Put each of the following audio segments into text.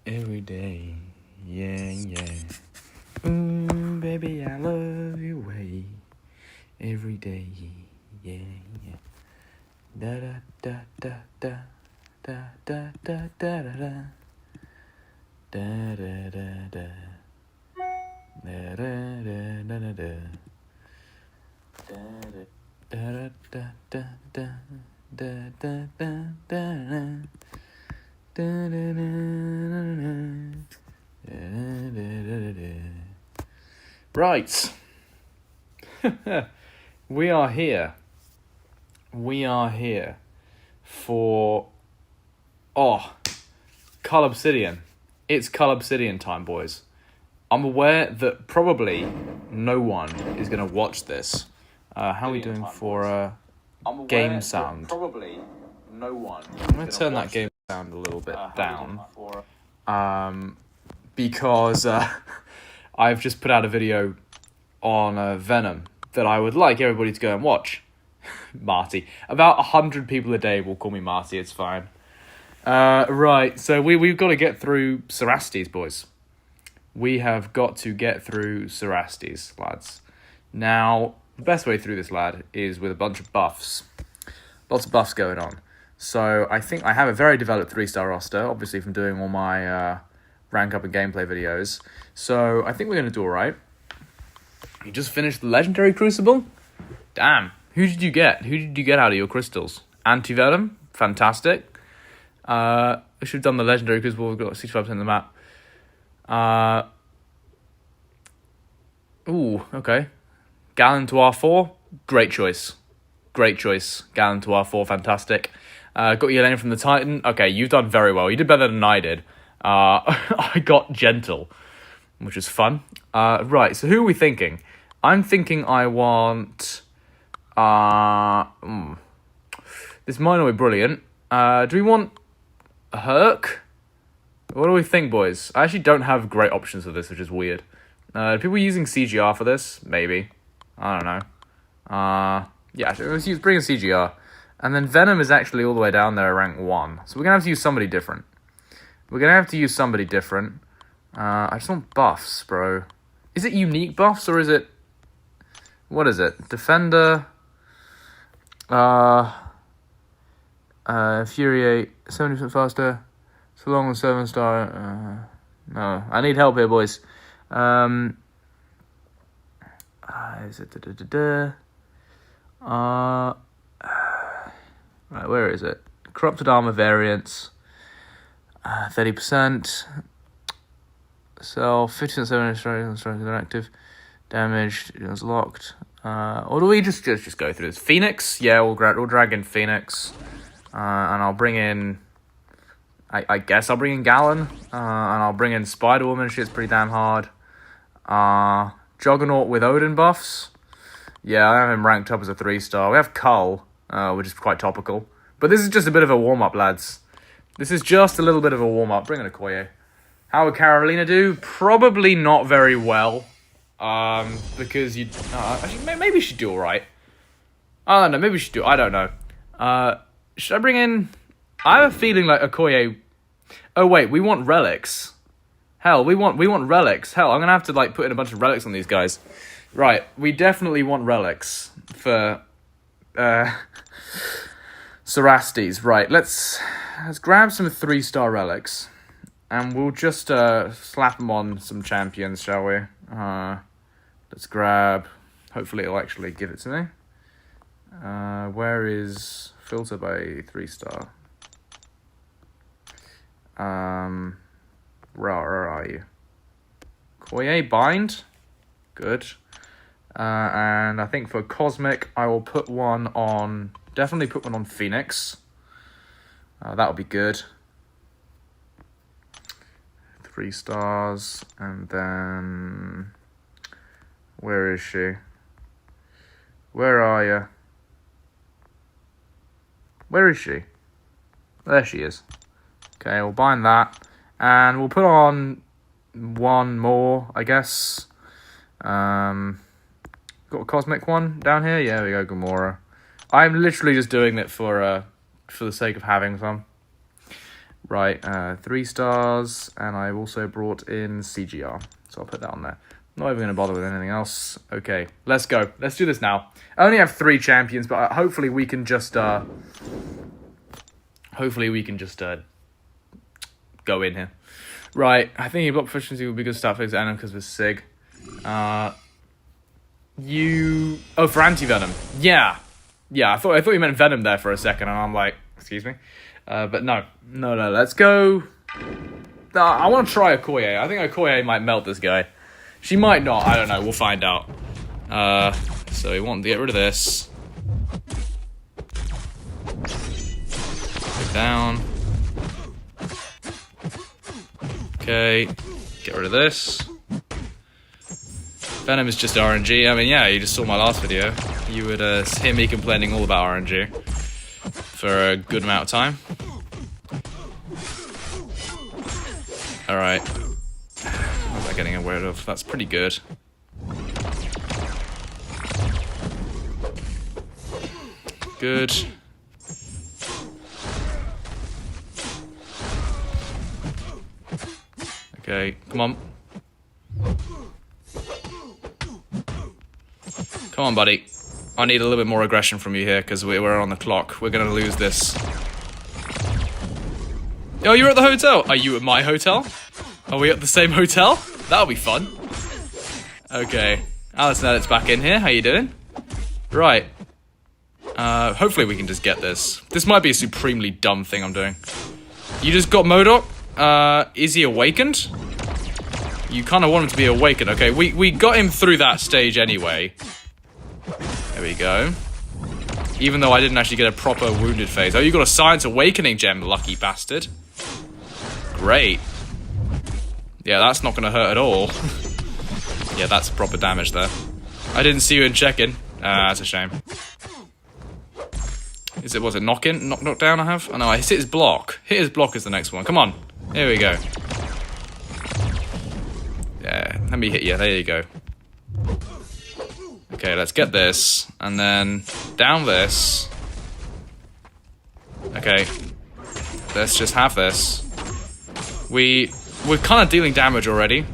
every day. Yeah, yeah. Baby, I love you way. Every day. Yeah, yeah. Da da da da da da da da da da da da da da. Da da da da da da. Da da da da da da da da. Right. We are here. We are here for Cull Obsidian. It's Cull Obsidian time, boys. I'm aware that probably no one is going to watch this. How are we doing for game sound? Probably no one. I'm going to turn that game sound a little bit down. Because I've just put out a video on Venom that I would like everybody to go and watch. Marty. About 100 people a day will call me Marty, it's fine. Right, so we've got to get through Cerastes, boys. We have got to get through Cerastes, lads. Now, the best way through this, lad, is with a bunch of buffs. Lots of buffs going on. So I think I have a very developed 3-star roster, obviously from doing all my rank up and gameplay videos. So I think we're going to do alright. You just finished the Legendary Crucible? Damn. Who did you get? Who did you get out of your crystals? Antivenom? Fantastic. I should have done the Legendary Crucible. We've got 65% of the map. Okay. Gallon to R4. Great choice. Great choice. Gallon to R4. Fantastic. Got Yelena from the Titan. Okay, you've done very well. You did better than I did. I got Gentle, which is fun. Right, so who are we thinking? I'm thinking I want... This might not be brilliant. Do we want a Herc? What do we think, boys? I actually don't have great options for this, which is weird. Are people using CGR for this? Maybe. I don't know. Yeah, let's bring in CGR. And then Venom is actually all the way down there, rank 1. So we're going to have to use somebody different. I just want buffs, bro. Is it unique buffs, or is it... What is it? Defender... Infuriate, 70% faster, so long as 7-star, no, I need help here, boys. Is it right, where is it? Corrupted armor variants, 30%, self, 50% 7 strength active, damage, it's locked. Or do we just go through this? Phoenix? Yeah, we'll drag in Phoenix. And I'll bring in... I guess I'll bring in Gallon. And I'll bring in Spider-Woman. Shit's pretty damn hard. Juggernaut with Odin buffs. Yeah, I have him ranked up as a 3-star. We have Cull, which is quite topical. But this is just a bit of a warm-up, lads. This is just a little bit of a warm-up. Bring in a Okoye. How would Carolina do? Probably not very well. Because you... actually, maybe she'd do alright. I don't know, maybe she'd do... I don't know. Should I bring in... I have a feeling like Okoye... Oh, wait, we want relics. Hell, we want relics. Hell, I'm gonna have to, like, put in a bunch of relics on these guys. Right, we definitely want relics for... Cerastes. Right, let's grab some 3-star relics. And we'll just slap them on some champions, shall we? Let's grab... Hopefully it'll actually give it to me. Where is filter by 3-star? Where are you? Koye bind. Good. And I think for Cosmic, I will put one on... Definitely put one on Phoenix. That'll be good. 3 stars. And then... Where is she? Where are you? Where is she? There she is. Okay, we'll bind that. And we'll put on one more, I guess. Got a cosmic one down here? Yeah, there we go, Gamora. I'm literally just doing it for the sake of having some. Right, 3 stars, and I've also brought in CGR, so I'll put that on there. Not even going to bother with anything else. Okay, let's go. Let's do this now. I only have 3 champions, but hopefully we can just go in here. Right, I think block proficiency would be good stuff against Venom because of Sig. For anti-venom. Yeah, I thought you meant Venom there for a second, and I'm like, excuse me. But no, let's go. I want to try Okoye. I think Okoye might melt this guy. She might not, I don't know, we'll find out. So we want to get rid of this. Go down. Okay, get rid of this. Venom is just RNG. I mean, yeah, you just saw my last video. You would hear me complaining all about RNG for a good amount of time. Alright. What was I getting away of? That's pretty good. Good. Okay, come on. Come on, buddy. I need a little bit more aggression from you here, because we're on the clock. We're going to lose this. Oh, you're at the hotel. Are you at my hotel? Are we at the same hotel? That'll be fun. Okay. Alice Neddett's back in here. How you doing? Right. Hopefully we can just get this. This might be a supremely dumb thing I'm doing. You just got MODOK. Is he awakened? You kind of want him to be awakened. Okay, we got him through that stage anyway. There we go. Even though I didn't actually get a proper wounded phase. Oh, you got a Science Awakening gem, lucky bastard. Great. Yeah, that's not going to hurt at all. Yeah, that's proper damage there. I didn't see you in check-in. That's a shame. Was it knock-in? Knock-down I have? Oh no, I hit his block. Hit his block is the next one. Come on. Here we go. Yeah, let me hit you. There you go. Okay, let's get this. And then down this. Okay. Let's just have this. We're kind of dealing damage already.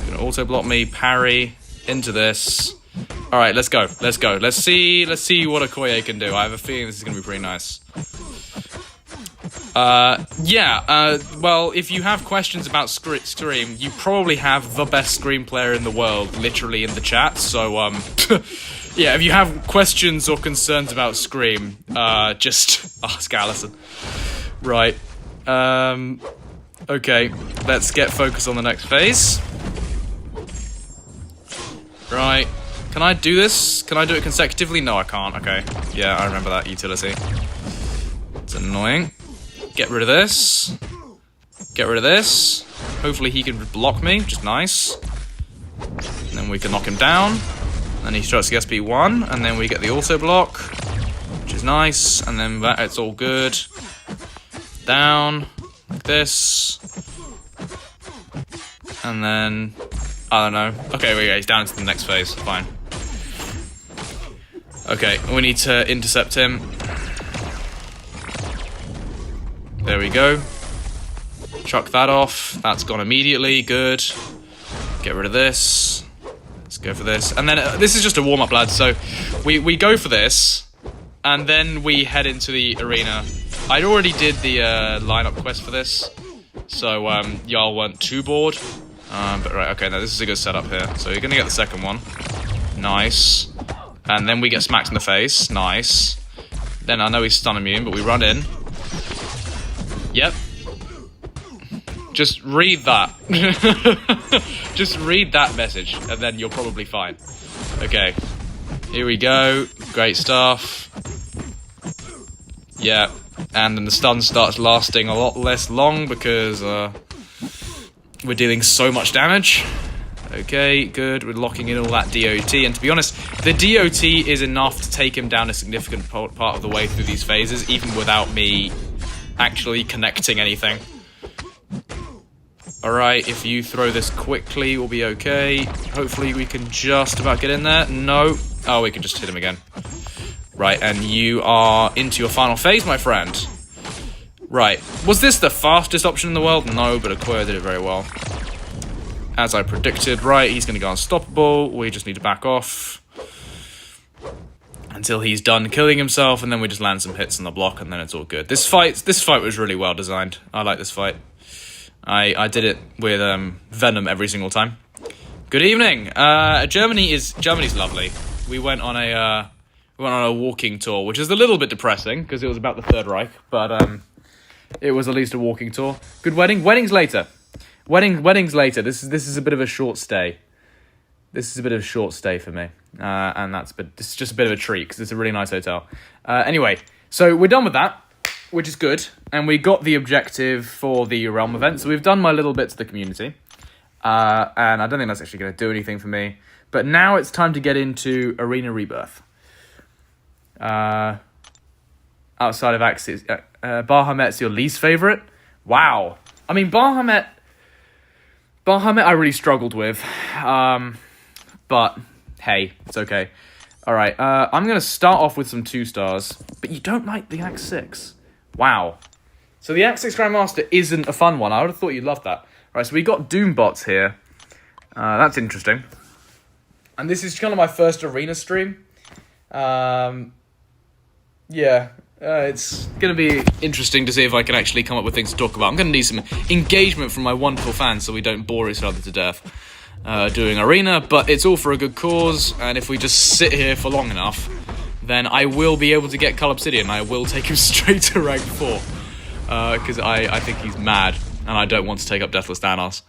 Gonna auto block me, parry into this. All right, let's go. Let's go. Let's see what Okoye can do. I have a feeling this is gonna be pretty nice. Well, if you have questions about Scream, you probably have the best Scream player in the world, literally in the chat. So, yeah, if you have questions or concerns about Scream, just ask Allison. Right. Okay, let's get focused on the next phase. Right. Can I do this? Can I do it consecutively? No, I can't. Okay. Yeah, I remember that utility. It's annoying. Get rid of this. Get rid of this. Hopefully he can block me, which is nice. And then we can knock him down. And he starts the SP1, and then we get the auto block, which is nice. And then it's all good. Down, like this. And then, I don't know. Okay, he's down to the next phase, fine. Okay, we need to intercept him. There we go. Chuck that off. That's gone immediately. Good. Get rid of this. Let's go for this. And then this is just a warm-up, lads. So we go for this, and then we head into the arena. I already did the lineup quest for this, so y'all weren't too bored. But right, okay, now this is a good setup here. So you're gonna get the second one. Nice. And then we get smacked in the face. Nice. Then I know he's stun immune, but we run in. Yep. Just read that. Just read that message, and then you're probably fine. Okay. Here we go. Great stuff. Yeah. And then the stun starts lasting a lot less long because we're dealing so much damage. Okay, good. We're locking in all that DOT. And to be honest, the DOT is enough to take him down a significant part of the way through these phases, even without me actually connecting anything. Alright, if you throw this quickly, we'll be okay. Hopefully we can just about get in there. No. Oh, we can just hit him again. Right, and you are into your final phase, my friend. Right. Was this the fastest option in the world? No, but Okoye did it very well. As I predicted, right, he's going to go unstoppable. We just need to back off until he's done killing himself, and then we just land some hits on the block, and then it's all good. This fight was really well designed. I like this fight. I did it with Venom every single time. Good evening. Germany's lovely. We went on a walking tour, which is a little bit depressing because it was about the Third Reich, but it was at least a walking tour. Good wedding. Wedding's later. Wedding's later. This is a bit of a short stay. This is a bit of a short stay for me, and this is just a bit of a treat because it's a really nice hotel. Anyway, so we're done with that, which is good, and we got the objective for the Realm event. So we've done my little bit to the community, and I don't think that's actually going to do anything for me. But now it's time to get into Arena Rebirth. Outside of Axis, Bahamut's your least favorite? Wow. I mean, Bahamut I really struggled with. But hey, it's okay. All right, I'm going to start off with some 2 stars, but you don't like the Act 6. Wow. So the Act 6 Grandmaster isn't a fun one. I would have thought you'd love that. All right, so we got Doombots here. That's interesting. And this is kind of my first Arena stream. It's going to be interesting to see if I can actually come up with things to talk about. I'm going to need some engagement from my wonderful fans so we don't bore each other to death doing Arena, but it's all for a good cause, and if we just sit here for long enough, then I will be able to get Cull Obsidian. I will take him straight to rank 4, because I think he's mad, and I don't want to take up Deathless Thanos.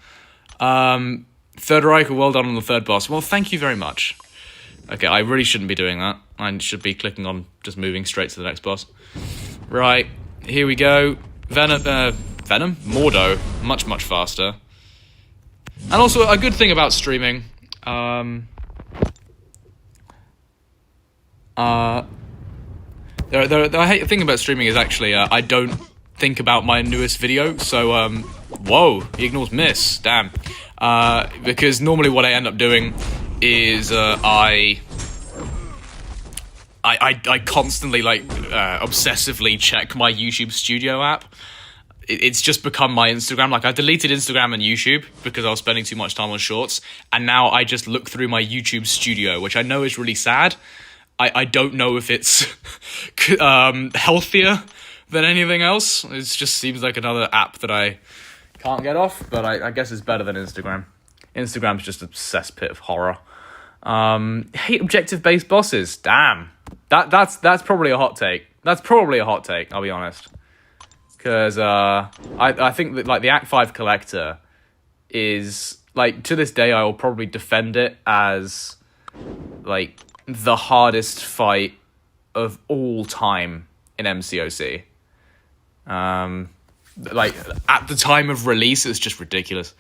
Third Reich, well done on the third boss. Well, thank you very much. Okay, I really shouldn't be doing that. I should be clicking on just moving straight to the next boss. Right, here we go. Venom? Mordo, much faster. And also, a good thing about streaming, the thing about streaming is actually, I don't think about my newest video, so, whoa, he ignores miss, damn. Because normally what I end up doing is, I constantly, obsessively check my YouTube Studio app. It's just become my Instagram. Like, I deleted Instagram and YouTube because I was spending too much time on shorts, and now I just look through my YouTube Studio, which I know is really sad. I don't know if it's healthier than anything else. It just seems like another app that I can't get off, but I guess it's better than Instagram. Instagram's just a cesspit of horror. Hate objective-based bosses. Damn. That's probably a hot take. That's probably a hot take, I'll be honest. Because I think that, like, the Act 5 Collector is, like, to this day, I will probably defend it as, like, the hardest fight of all time in MCOC. Like, at the time of release, it's just ridiculous.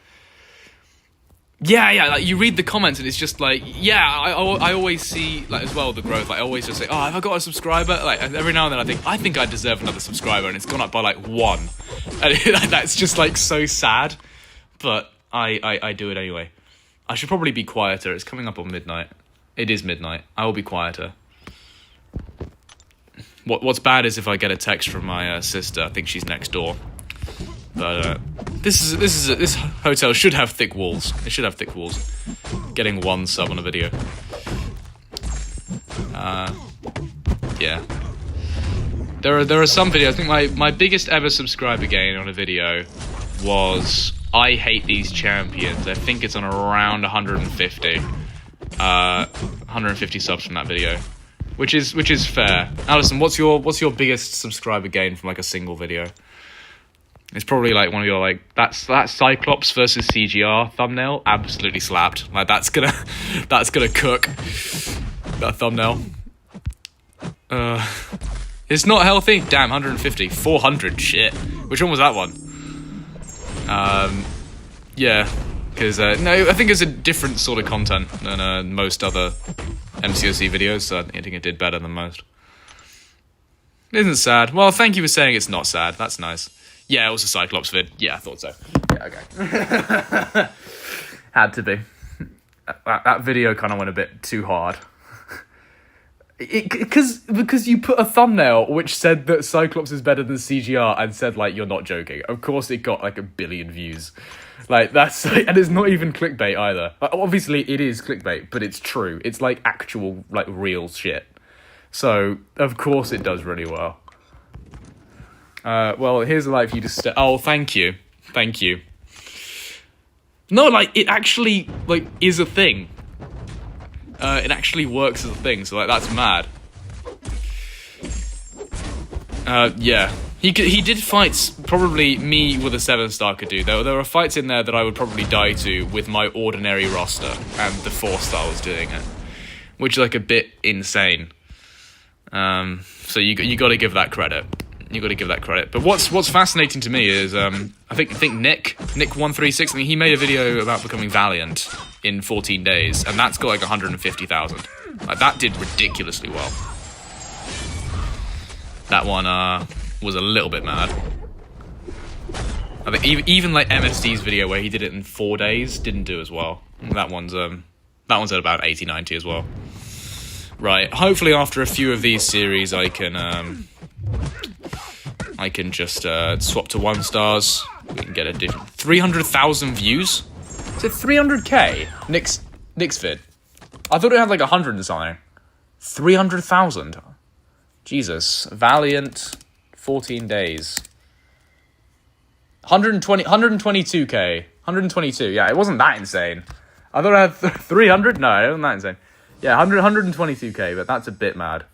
Yeah, like, you read the comments and it's just like, yeah, I always see, like, as well, the growth. Like, I always just say, oh, have I got a subscriber? Like, every now and then I think I deserve another subscriber, and it's gone up by, like, 1. And that's just, like, so sad. But I do it anyway. I should probably be quieter. It's coming up on midnight. It is midnight. I will be quieter. What's bad is if I get a text from my sister. I think she's next door. But this hotel should have thick walls. It should have thick walls. Getting 1 sub on a video. Yeah. There are some videos. I think my biggest ever subscriber gain on a video was I hate these champions. I think it's on around 150. 150 subs from that video, which is fair. Alison, what's your biggest subscriber gain from, like, a single video? It's probably, like, one of your, like, that Cyclops versus CGR thumbnail absolutely slapped. Like, that's gonna cook, that thumbnail. It's not healthy. Damn, 150, 400. Shit. Which one was that one? Yeah, because no, I think it's a different sort of content than most other MCOC videos. So I think it did better than most. Isn't sad. Well, thank you for saying it's not sad. That's nice. Yeah, it was a Cyclops vid. Yeah, I thought so. Yeah, okay. Had to be. That video kind of went a bit too hard. Because you put a thumbnail which said that Cyclops is better than CGR and said, like, you're not joking. Of course it got, like, 1 billion views. Like, that's... And it's not even clickbait either. Like, obviously, it is clickbait, but it's true. It's, like, actual, like, real shit. So, of course it does really well. Well, here's a light for you to... Oh, thank you. Thank you. No, like, it actually, like, is a thing. It actually works as a thing, so, like, that's mad. Yeah. He did fights, probably me with a 7-star could do. There were fights in there that I would probably die to with my ordinary roster, and the 4-star was doing it. Which is, like, a bit insane. So you got to give that credit. You got to give that credit. But what's fascinating to me is I think Nick136. I mean, he made a video about becoming Valiant in 14 days, and that's got like 150,000. Like, that did ridiculously well. That one was a little bit mad. I think even like MSD's video where he did it in 4 days didn't do as well. That one's at about 80, 90 as well. Right. Hopefully after a few of these series I can just swap to 1-stars. We can get a different 300,000 views. Is it 300k? Nick's vid. I thought it had like 100 or something. 300,000. Jesus. Valiant. 14 days. 122k. 122. Yeah, it wasn't that insane. I thought I had 300. No, it wasn't that insane. Yeah, 122k, but that's a bit mad.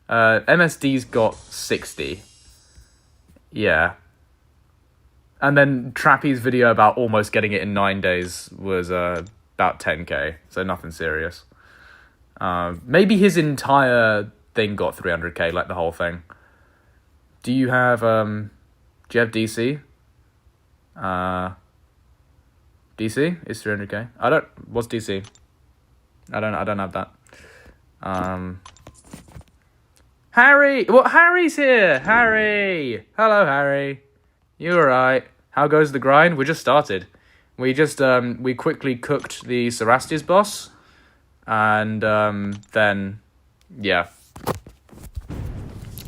MSD's got 60. Yeah. And then Trappy's video about almost getting it in 9 days was about 10k, so nothing serious. Maybe his entire thing got 300k, like the whole thing. Do you have DC? DC is 300k. What's DC? I don't have that. Harry! Well, Harry's here! Harry! Hello, Harry. You alright? How goes the grind? We just started. We just, we quickly cooked the Cerastes boss. And, then, yeah.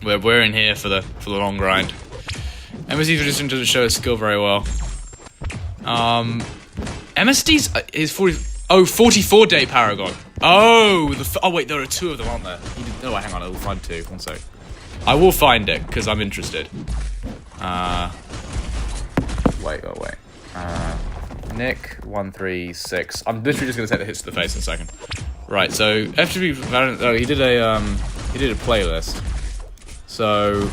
We're in here for the long grind. MSD's tradition doesn't show his skill very well. MSD's is 44-day Paragon. Oh, wait, there are 2 of them, aren't there? Oh, hang on, I will find 2. 1 sec. I will find it, because I'm interested. Wait. Nick136. I'm literally just going to take the hits to the face in a second. Right, so, FTV Valorant, he did a playlist. So,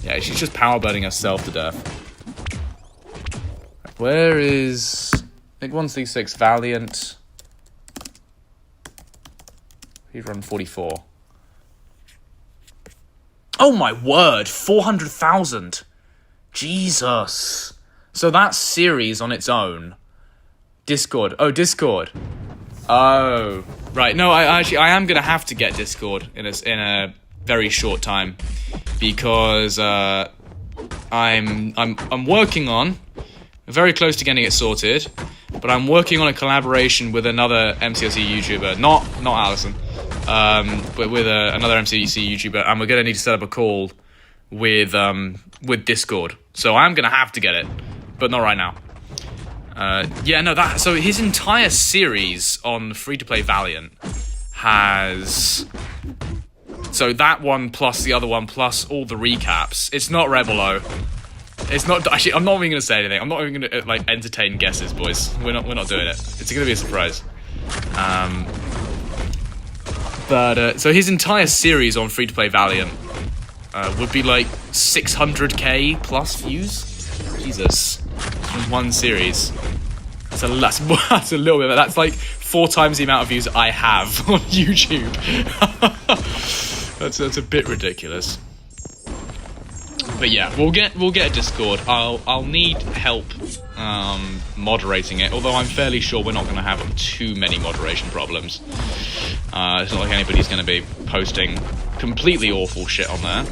yeah, she's just powerbirding herself to death. Where is Nick136 Valiant? He's run 44. Oh my word, 400,000. Jesus. So that's series on its own. Discord. Oh, Discord. Oh, right. No, I am gonna have to get Discord in a very short time because I'm working on. Very close to getting it sorted, but I'm working on a collaboration with another MCOC YouTuber, not Allison, but with another MCOC YouTuber, and we're gonna need to set up a call with Discord. So I'm gonna have to get it, but not right now. So his entire series on free-to-play Valiant has... So that one plus the other one plus all the recaps. It's not Rebelo. It's not... Actually, I'm not even going to say anything. I'm not even going to, like, entertain guesses, boys. We're not doing it. It's going to be a surprise. So his entire series on free-to-play Valiant would be, like, 600k plus views. Jesus. From one series. That's a little bit. That's like 4 times the amount of views I have on YouTube. That's a bit ridiculous. But yeah, we'll get a Discord. I'll need help moderating it, although I'm fairly sure we're not going to have too many moderation problems. It's not like anybody's going to be posting completely awful shit on there,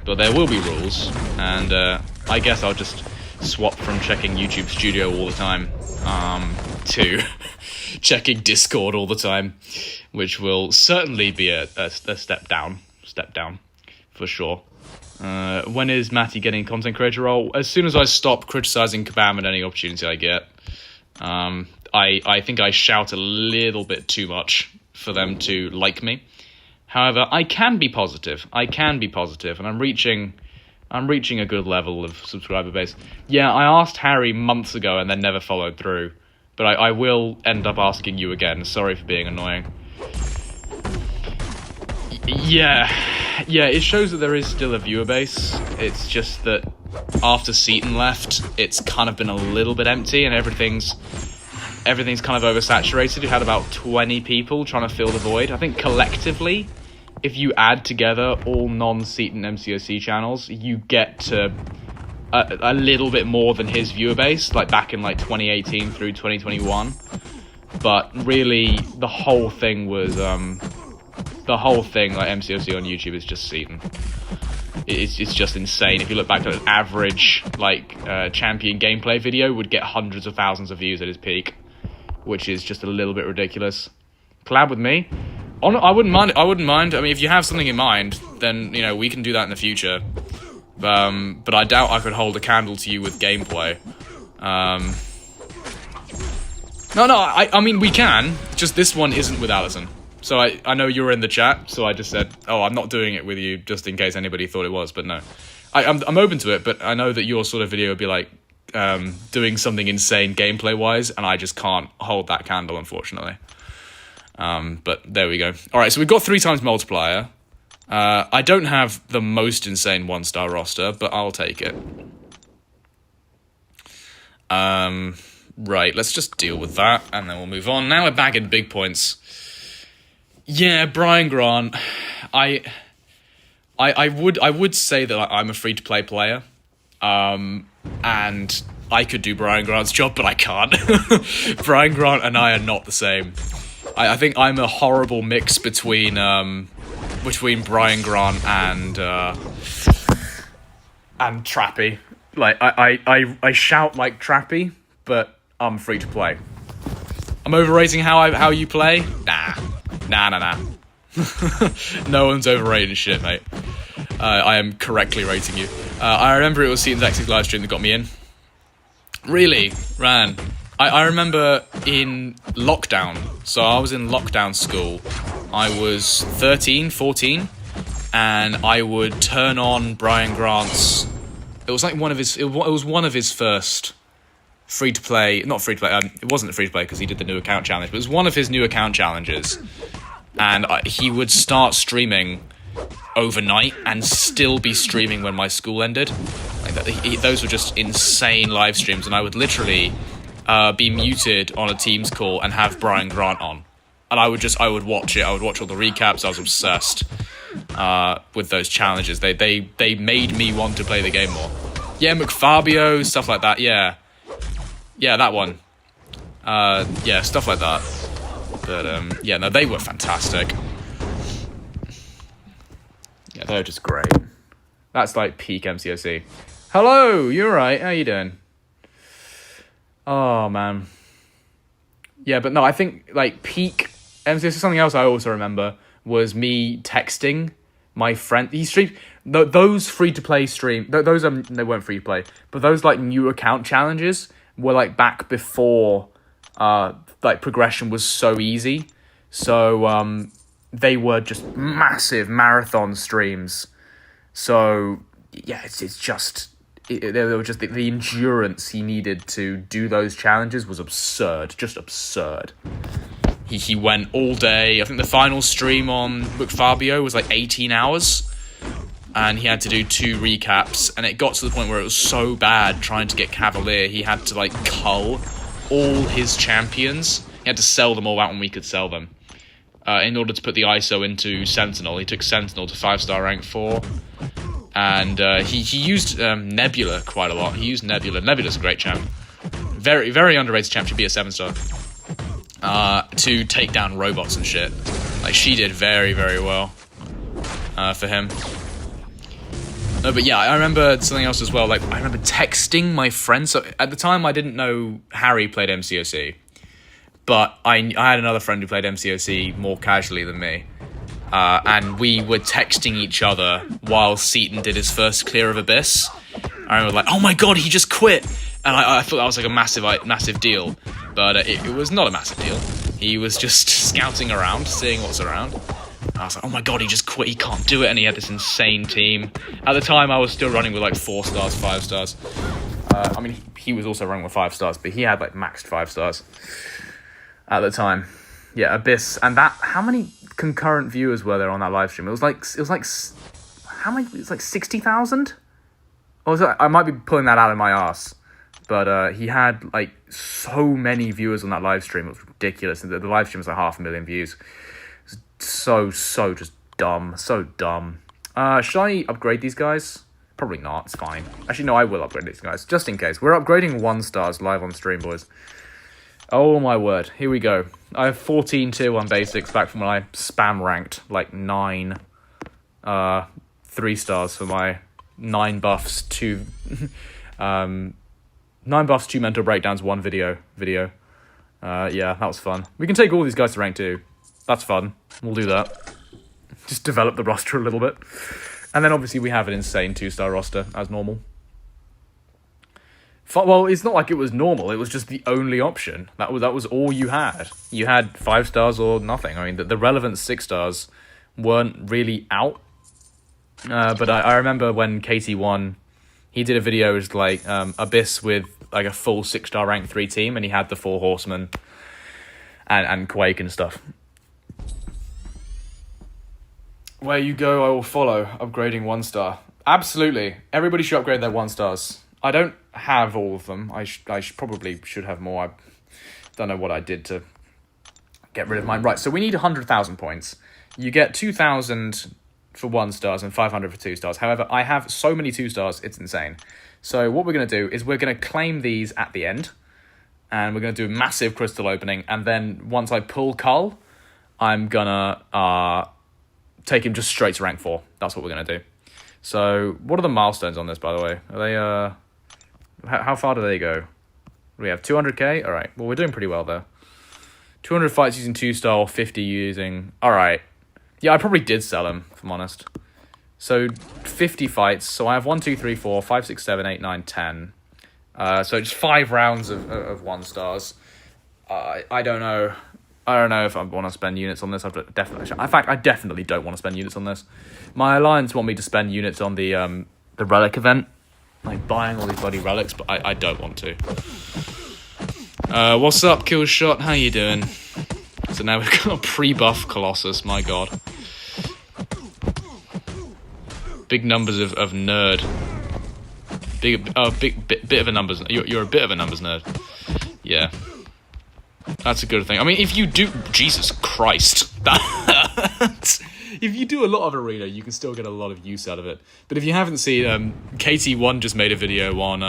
but there will be rules, and I guess I'll just swap from checking YouTube Studio all the time to checking Discord all the time, which will certainly be a step down for sure. When is Matty getting content creator role? As soon as I stop criticizing Kabam at any opportunity I get. I think I shout a little bit too much for them to like me. However, I can be positive, and I'm reaching a good level of subscriber base. Yeah, I asked Harry months ago and then never followed through, but I will end up asking you again. Sorry for being annoying. Yeah, it shows that there is still a viewer base. It's just that after Seaton left, it's kind of been a little bit empty, and everything's kind of oversaturated. You had about 20 people trying to fill the void. I think collectively, if you add together all non-Seaton MCOC channels, you get to a little bit more than his viewer base, like back in like 2018 through 2021. But really, the whole thing, like MCOC on YouTube, is just Seaton. It's just insane. If you look back at an average champion gameplay video, would get hundreds of thousands of views at his peak, which is just a little bit ridiculous. Collab with me? I wouldn't mind. I mean, if you have something in mind, then we can do that in the future. But I doubt I could hold a candle to you with gameplay. I mean we can. Just this one isn't with Allison. So I know you were in the chat, so I just said, I'm not doing it with you, just in case anybody thought it was, but no. I'm open to it, but I know that your sort of video would be like doing something insane gameplay-wise, and I just can't hold that candle, unfortunately. But there we go. Alright, so we've got 3 times multiplier. I don't have the most insane 1-star roster, but I'll take it. Right, let's just deal with that, and then we'll move on. Now we're bagging big points. Yeah, Brian Grant. I would say that I'm a free-to-play player, and I could do Brian Grant's job, but I can't. Brian Grant and I are not the same. I think I'm a horrible mix between Brian Grant and Trappy. Like I shout like Trappy, but I'm free-to-play. I'm overrating how you play? Nah. No one's overrating shit, mate. I am correctly rating you. I remember it was Seaton's X6 live stream that got me in. Really? Ran. I remember in lockdown. So I was in lockdown school. I was 13, 14, and I would turn on Brian Grant's... It was like one of his first free-to-play... Not free-to-play, it wasn't free-to-play because he did the new account challenge, but it was one of his new account challenges. And he would start streaming overnight and still be streaming when my school ended. Those were just insane live streams, and I would literally be muted on a Teams call and have Brian Grant on. And I would watch it. I would watch all the recaps. I was obsessed with those challenges. They made me want to play the game more. Yeah, McFabio, stuff like that. Yeah, that one. Yeah, stuff like that. But yeah, no, they were fantastic. Yeah, they were just great. That's like peak MCOC. Hello, you alright? How you doing? Oh man. Yeah, but no, I think like peak MCOC. Something else I also remember was me texting my friend. He streamed those free to play stream. Those they weren't free to play, but those like new account challenges were like back before like progression was so easy. So they were just massive marathon streams. So yeah, it's just there was just the endurance he needed to do those challenges was absurd, just absurd. He went all day. I think the final stream on McFabio was like 18 hours, and he had to do 2 recaps, and it got to the point where it was so bad trying to get Cavalier, he had to like cull all his champions. He had to sell them all out when we could sell them. In order to put the ISO into Sentinel, he took Sentinel to 5-star rank 4. And he used Nebula quite a lot. He used Nebula. Nebula's a great champ. Very, very underrated champ. Should be a 7-star. To take down robots and shit. Like, she did very, very well for him. No, but yeah, I remember something else as well. Like, I remember texting my friend. So at the time, I didn't know Harry played MCOC, but I had another friend who played MCOC more casually than me. And we were texting each other while Seaton did his first clear of Abyss. I remember like, oh my god, he just quit. And I thought that was like a massive deal. But it was not a massive deal. He was just scouting around, seeing what's around. And I was like, oh my god, he just quit, he can't do it. And he had this insane team. At the time, I was still running with like 4 stars, 5 stars. I mean, he was also running with 5 stars, but he had like maxed 5 stars at the time. Yeah, Abyss. And that, how many concurrent viewers were there on that live stream? It was like how many? It's like 60,000? Or was it, I might be pulling that out of my ass. But he had like so many viewers on that live stream. It was ridiculous. And the live stream was like 500,000 views. It was so just dumb. So dumb. Should I upgrade these guys? Probably not. It's fine. Actually, no, I will upgrade these guys. Just in case. We're upgrading 1 stars live on stream, boys. Oh my word. Here we go. I have 14 tier 1 basics back from when I spam ranked like 9 3 stars for my 9 buffs, 2 9 buffs, 2 mental breakdowns, 1 video. Yeah, that was fun. We can take all these guys to rank 2. That's fun. We'll do that. Just develop the roster a little bit. And then obviously we have an insane 2-star roster as normal. Well, it's not like it was normal. It was just the only option. That was all you had. You had 5 stars or nothing. I mean, the relevant 6 stars weren't really out. But I remember when Kittl won, he did a video with like Abyss with like a full 6-star rank 3 team, and he had the 4 horsemen and Quake and stuff. Where you go, I will follow. Upgrading 1 star. Absolutely. Everybody should upgrade their 1 stars. I don't have all of them. I probably should have more. I don't know what I did to get rid of mine. Right, so we need 100,000 points. You get 2,000 for 1 stars and 500 for 2 stars. However, I have so many 2 stars, it's insane. So what we're going to do is we're going to claim these at the end. And we're going to do a massive crystal opening. And then once I pull Cull, I'm going to take him just straight to rank 4. That's what we're going to do. So what are the milestones on this, by the way? Are they... How far do they go? We have 200k? Alright, well, we're doing pretty well there. 200 fights using 2-star, 50 using... Alright. Yeah, I probably did sell him, if I'm honest. So, 50 fights. So I have 1, 2, 3, 4, 5, 6, 7, 8, 9, 10. So just 5 rounds of 1 stars. I don't know. I don't know if I want to spend units on this. In fact, I definitely don't want to spend units on this. My alliance want me to spend units on the relic event. Like buying all these bloody relics, but I don't want to. What's up, Killshot? How you doing? So now we've got a pre-buff Colossus, my god. Big numbers of nerd. Bit of a numbers... You're a bit of a numbers nerd. Yeah. That's a good thing. I mean, if you do... Jesus Christ. If you do a lot of Arena, you can still get a lot of use out of it. But if you haven't seen... KT1 just made a video on...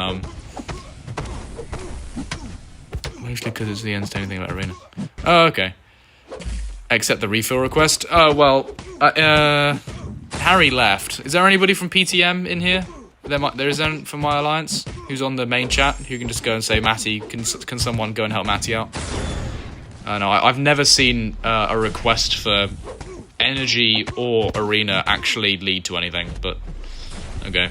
Mostly because it's the end to anything about Arena. Oh, okay. Accept the refill request. Oh, well... Harry left. Is there anybody from PTM in here? There is one from my alliance who's on the main chat who can just go and say, Matty, can someone go and help Matty out? No, I've never seen a request for energy or arena actually lead to anything, but okay.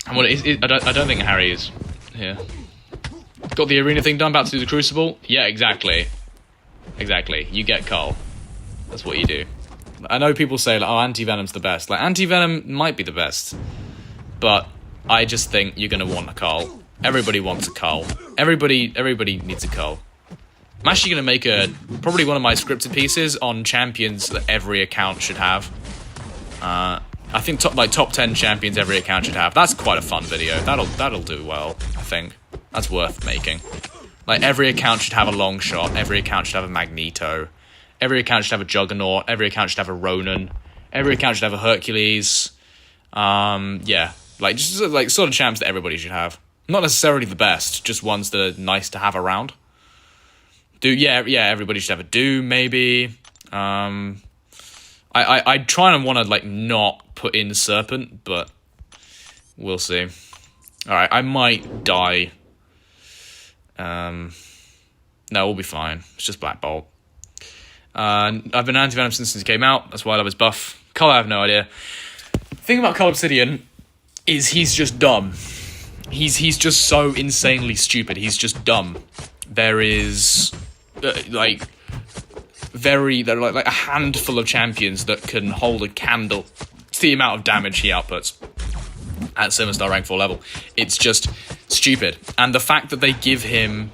And I don't think Harry is here. Got the arena thing done, about to do the crucible? Yeah, exactly. Exactly. You get Cull. That's what you do. I know people say, like, oh, Anti-Venom's the best. Like, Anti-Venom might be the best. But I just think you're going to want a Cull. Everybody wants a Cull. Everybody needs a Cull. I'm actually going to make probably one of my scripted pieces on champions that every account should have. I think top 10 champions every account should have. That's quite a fun video. That'll do well, I think. That's worth making. Like, every account should have a long shot. Every account should have a Magneto. Every account should have a Juggernaut. Every account should have a Ronin. Every account should have a Hercules. Yeah. Like, just like sort of champs that everybody should have. Not necessarily the best, just ones that are nice to have around. Yeah, everybody should have a Doom, maybe. I I try and want to like not put in Serpent, but we'll see. All right, I might die. No, we'll be fine. It's just Black Bolt. I've been anti-Venom since it came out. That's why I love his buff. Cull, I have no idea. The thing about Cull Obsidian is he's just dumb. He's just so insanely stupid. He's just dumb. There is like a handful of champions that can hold a candle to the amount of damage he outputs at 7-star rank 4 level. It's just stupid. And the fact that they give him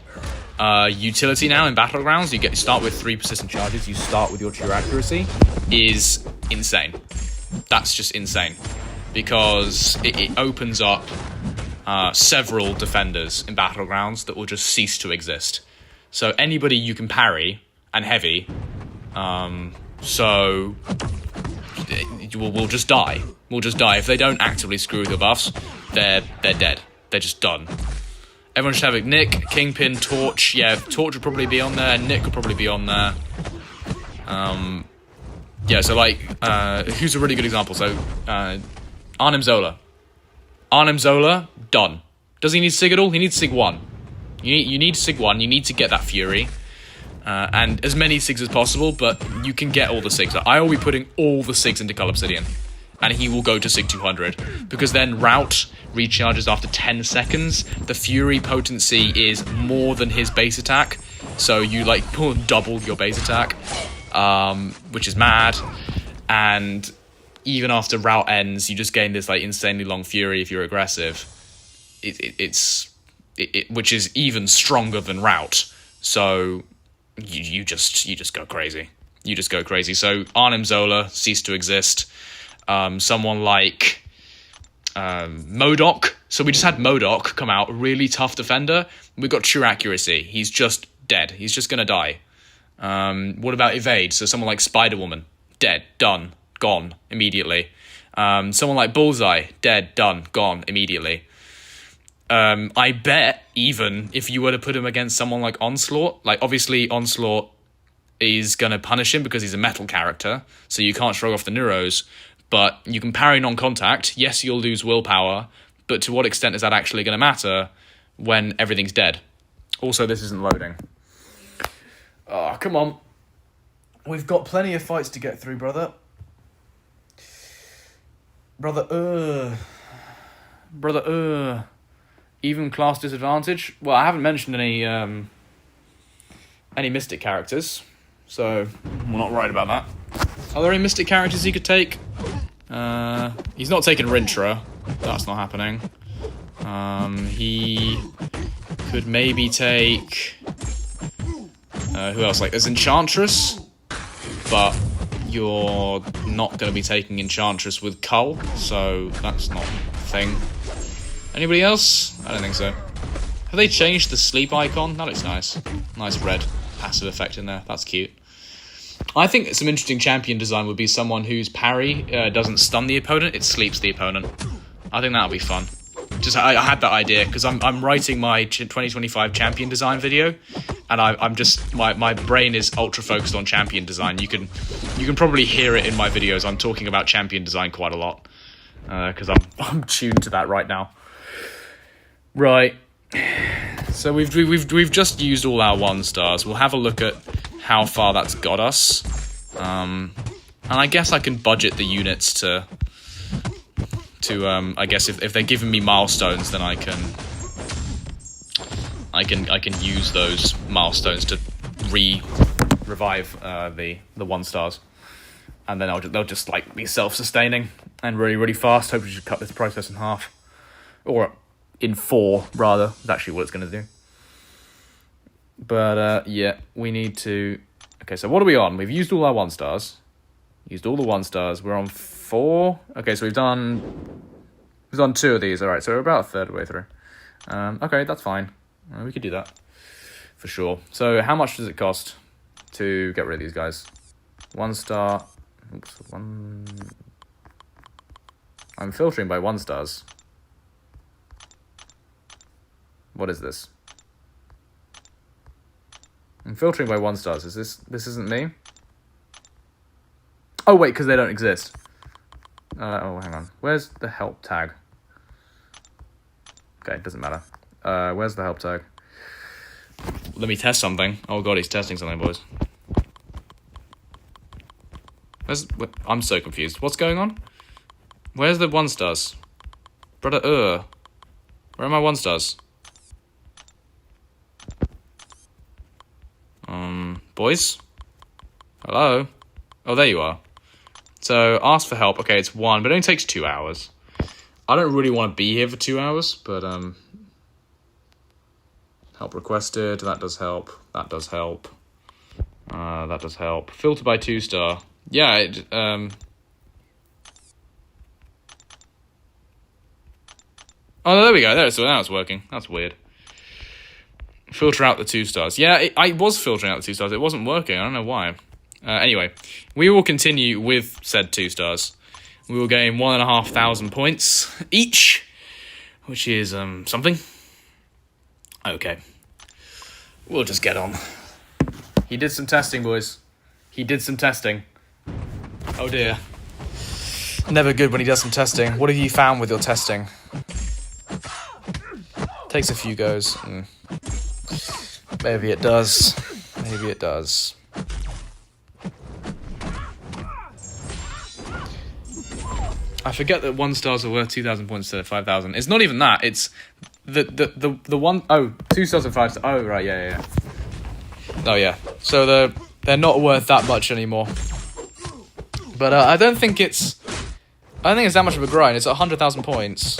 utility now in Battlegrounds, you start with 3 persistent charges, you start with your true accuracy, is insane. That's just insane. Because it opens up several defenders in Battlegrounds that will just cease to exist. So anybody you can parry and heavy, so we'll just die. We'll just die. If they don't actively screw with your buffs, they're dead. They're just done. Everyone should have it. Nick, Kingpin, Torch. Yeah, Torch would probably be on there. Nick would probably be on there. Yeah, so like, who's a really good example? So, Arnim Zola. Arnim Zola, done. Does he need Sig at all? He needs Sig 1. You need Sig 1. You need to get that Fury. And as many Sigs as possible, but you can get all the Sigs. I will be putting all the Sigs into Cull Obsidian. And he will go to Sig 200. Because then Rout recharges after 10 seconds. The Fury potency is more than his base attack. So you like double your base attack. Which is mad. And even after Rout ends, you just gain this like insanely long Fury if you're aggressive. Which is even stronger than Rout. So you just go crazy. You just go crazy. So Arnim Zola ceased to exist. Someone like MODOK. So we just had MODOK come out, really tough defender. We got true accuracy. He's just dead. He's just gonna die. What about Evade? So someone like Spider-Woman, dead, done, gone immediately. Someone like Bullseye, dead, done, gone immediately. I bet even if you were to put him against someone like Onslaught, like obviously Onslaught is going to punish him because he's a metal character, so you can't shrug off the Neuros, but you can parry non-contact. Yes, you'll lose willpower, but to what extent is that actually going to matter when everything's dead? Also, this isn't loading. Oh, come on. We've got plenty of fights to get through, brother. Brother, even class disadvantage. Well, I haven't mentioned any Mystic characters, so we're not worried about that. Are there any Mystic characters he could take? He's not taking Rintra. That's not happening. He could maybe take... who else? Like, there's Enchantress, but you're not going to be taking Enchantress with Cull, so that's not a thing. Anybody else? I don't think so. Have they changed the sleep icon? That looks nice. Nice red passive effect in there. That's cute. I think some interesting champion design would be someone whose parry doesn't stun the opponent, it sleeps the opponent. I think that would be fun. Just I had that idea because I'm writing my 2025 champion design video, and I'm just my brain is ultra focused on champion design. You can probably hear it in my videos. I'm talking about champion design quite a lot because I'm tuned to that right now. Right. So we've just used all our 1-stars. We'll have a look at how far that's got us. And I guess I can budget the units to I guess if they're giving me milestones, then I can use those milestones to revive the 1-stars. And then they'll just like be self-sustaining and really, really fast. Hopefully should cut this process in half. Or in 4, rather, is actually what it's going to do. But, yeah, we need to... Okay, so what are we on? We've used all our 1-stars. Used all the 1-stars. We're on 4. Okay, so we've done 2 of these. All right, so we're about a third of the way through. Okay, that's fine. We could do that. For sure. So how much does it cost to get rid of these guys? 1-star... Oops, 1... I'm filtering by 1-stars. What is this? I'm filtering by 1-stars. This isn't me? Oh, wait, because they don't exist. Oh, hang on. Where's the help tag? Okay, doesn't matter. Where's the help tag? Let me test something. Oh, God, he's testing something, boys. I'm so confused. What's going on? Where's the 1 stars? Brother, where are my 1 stars? Boys? Hello? Oh, there you are. So, ask for help. Okay, it's 1, but it only takes 2 hours. I don't really want to be here for 2 hours, but, help requested. That does help. That does help. That does help. Filter by 2-star. Yeah, Oh, there we go. So now it's working. That's weird. Filter out the 2 stars. Yeah, I was filtering out the 2 stars. It wasn't working. I don't know why. Anyway, we will continue with said 2 stars. We will gain 1,500 points each, which is something. Okay. We'll just get on. He did some testing, boys. He did some testing. Oh dear. Never good when he does some testing. What have you found with your testing? Takes a few goes. Maybe it does. Maybe it does. I forget that 1 stars are worth 2,000 points instead of 5,000. It's not even that. It's the one. Oh, 2 stars and 5 stars. Oh, right. Yeah. Oh, yeah. So they're not worth that much anymore. But I don't think it's that much of a grind. It's 100,000 points.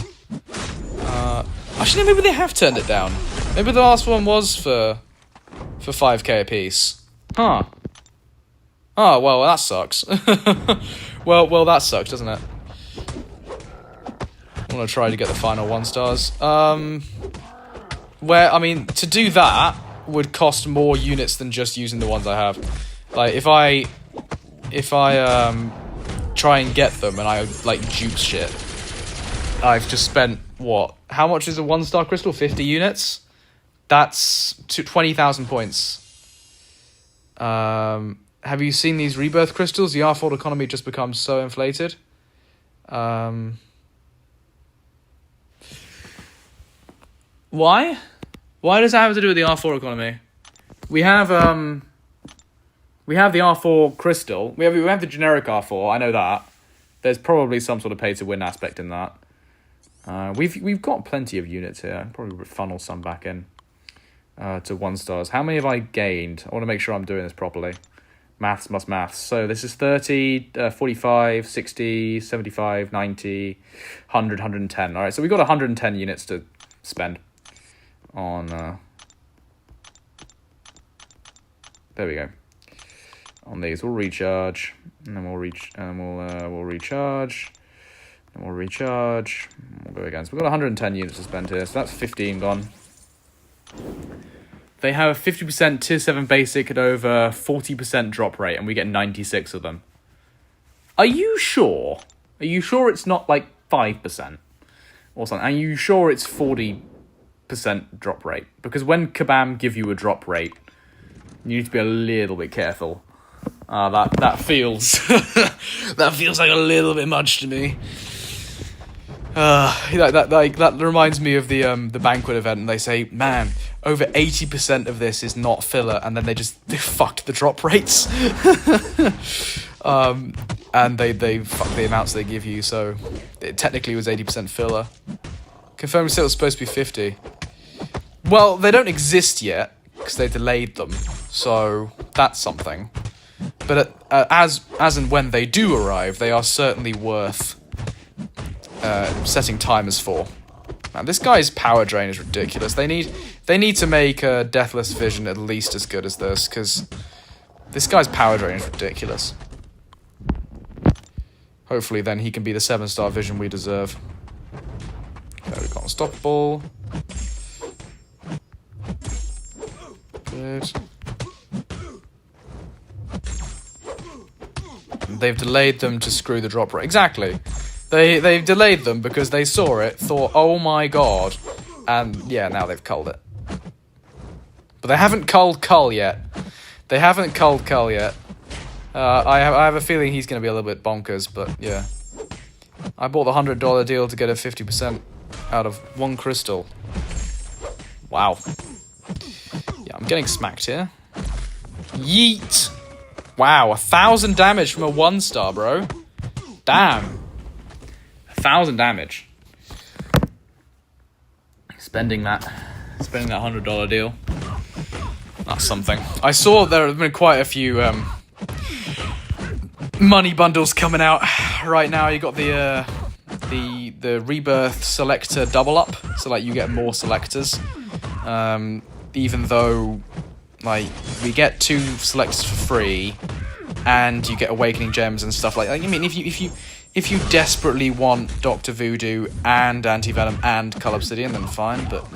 Actually, maybe they have turned it down. Maybe the last one was for 5k a piece. Huh. Oh, well, that sucks. well, that sucks, doesn't it? I want to try to get the final 1 stars. Where, I mean, to do that would cost more units than just using the ones I have. Like, if I try and get them and I, like, dupe shit, I've just spent, what? How much is a 1-star crystal? 50 units? That's 20,000 points. Have you seen these rebirth crystals? The R4 economy just becomes so inflated. Why? Why does that have to do with the R4 economy? We have the R4 crystal. We have the generic R4. I know that. There's probably some sort of pay to win aspect in that. We've got plenty of units here. I'll probably funnel some back in to 1 stars. How many have I gained? I want to make sure I'm doing this properly. Maths must maths. So this is 30, 45, 60, 75, 90, 100, 110. All right, so we've got 110 units to spend on... there we go. On these, we'll recharge, and then we'll recharge, and we'll recharge. We'll go again. So we've got 110 units to spend here, so that's 15 gone. They have a 50% tier 7 basic at over 40% drop rate, and we get 96 of them. Are you sure? Are you sure it's not like 5% or something? Are you sure it's 40% drop rate? Because when Kabam give you a drop rate, you need to be a little bit careful. That feels that feels like a little bit much to me. That reminds me of the banquet event, and they say, man, over 80% of this is not filler, and then they fucked the drop rates. And they fucked the amounts they give you, so it technically was 80% filler. Confirmed sale was supposed to be 50. Well, they don't exist yet, because they delayed them, so that's something. But as and when they do arrive, they are certainly worth setting timers for. Man, this guy's power drain is ridiculous. They need to make a Deathless Vision at least as good as this, because this guy's power drain is ridiculous. Hopefully then he can be the 7-star vision we deserve. There we go, unstoppable. Good. They've delayed them to screw the drop rate. Exactly. They've delayed them because they saw it, thought, oh my god, and yeah, now they've culled it. But they haven't culled Cull yet. They haven't culled Cull yet. I have a feeling he's going to be a little bit bonkers, but yeah. I bought the $100 deal to get a 50% out of one crystal. Wow. Yeah, I'm getting smacked here. Yeet! Wow, 1,000 damage from a 1-star, bro. Damn. 1,000 damage. Spending that $100 deal. That's something. I saw there have been quite a few money bundles coming out right now. You got the rebirth selector double up, so like you get more selectors. Even though like we get 2 selectors for free, and you get awakening gems and stuff like that. I mean, if you desperately want Dr. Voodoo and Anti-Venom and Cull Obsidian, then fine, but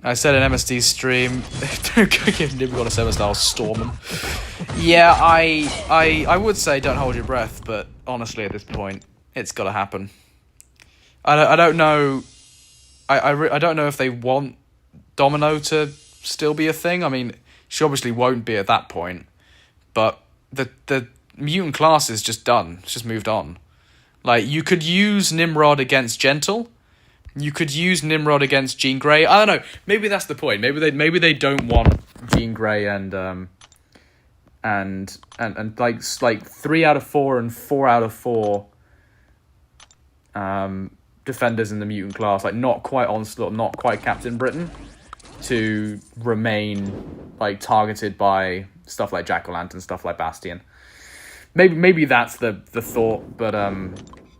I said in MSD's stream, give Nimrod a 7-star, I'll storm him. Yeah, I would say don't hold your breath, but honestly at this point, it's got to happen. I don't know. I don't know if they want Domino to still be a thing. I mean, she obviously won't be at that point, but the mutant class is just done. It's just moved on. Like, you could use Nimrod against Gentle. You could use Nimrod against Jean Grey. I don't know. Maybe that's the point. Maybe they don't want Jean Grey and like 3 out of 4 and 4 out of 4 defenders in the mutant class, like not quite Onslaught, not quite Captain Britain, to remain like targeted by stuff like Jack-O-Lantern, stuff like Bastion. Maybe that's the thought, but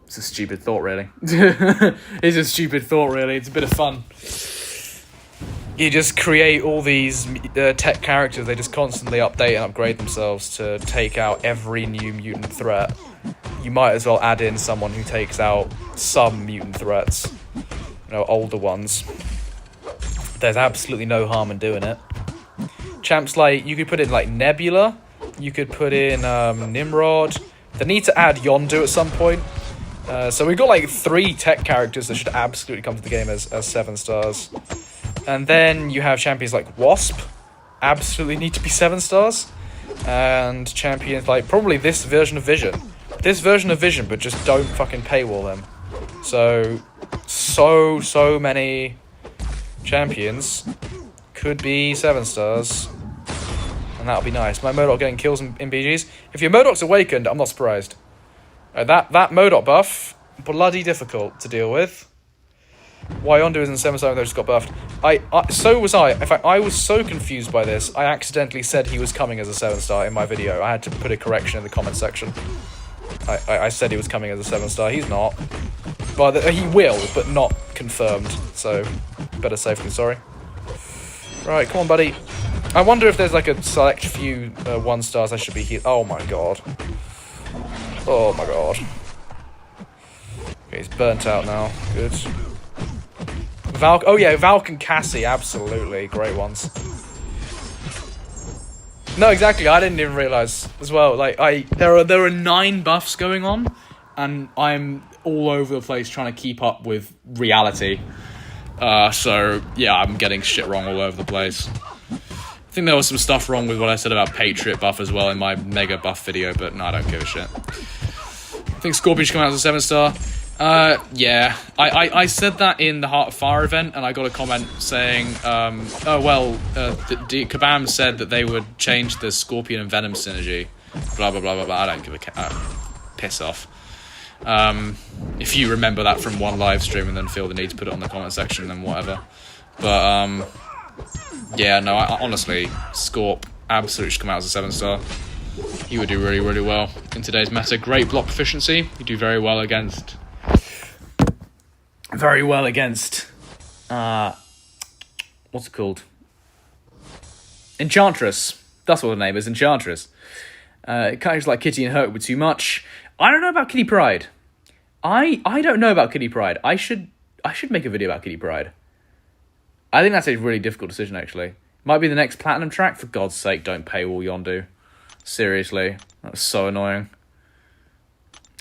it's a stupid thought, really. It's a stupid thought, really. It's a bit of fun. You just create all these tech characters. They just constantly update and upgrade themselves to take out every new mutant threat. You might as well add in someone who takes out some mutant threats, older ones. There's absolutely no harm in doing it. Champs like, you could put in like Nebula, you could put in Nimrod. They need to add Yondu at some point. So we've got like 3 tech characters that should absolutely come to the game as 7 stars. And then you have champions like Wasp, absolutely need to be 7 stars. And champions like probably this version of Vision. This version of Vision, but just don't fucking paywall them. So many champions could be 7 stars. And that'll be nice. My MODOK getting kills in BGs. If your MODOK's awakened, I'm not surprised. That MODOK buff, bloody difficult to deal with. Why Yondu isn't 7-star, they just got buffed. So was I. In fact, I was so confused by this, I accidentally said he was coming as a 7-star in my video. I had to put a correction in the comment section. I said he was coming as a 7-star. He's not. But he will, but not confirmed. So, better safe than sorry. Right, come on, buddy. I wonder if there's like a select few 1-stars I should be healed. Oh my god. Oh my god. Okay, he's burnt out now. Good. Valk. Oh yeah, Valk and Cassie, absolutely great ones. No, exactly. I didn't even realize as well. Like there are 9 buffs going on, and I'm all over the place trying to keep up with reality. So yeah, I'm getting shit wrong all over the place. I think there was some stuff wrong with what I said about Patriot buff as well in my mega buff video, but no, I don't give a shit. I think Scorpion should come out as a 7-star. Yeah. I said that in the Heart of Fire event, and I got a comment saying, Kabam said that they would change the Scorpion and Venom synergy. Blah, blah, blah, blah, blah. I don't give a piss off. If you remember that from one live stream and then feel the need to put it on the comment section, then whatever. But, yeah, no, I honestly, Scorp absolutely should come out as a 7-star. He would do really, really well in today's meta. Great block proficiency. You do very well against... what's it called? Enchantress. That's what the name is, Enchantress. It kind of like Kitty and Herc with too much. I don't know about Kitty Pryde. I don't know about Kitty Pryde. I should make a video about Kitty Pryde. I think that's a really difficult decision, actually. Might be the next platinum track. For God's sake, don't paywall Yondu. Seriously. That's so annoying.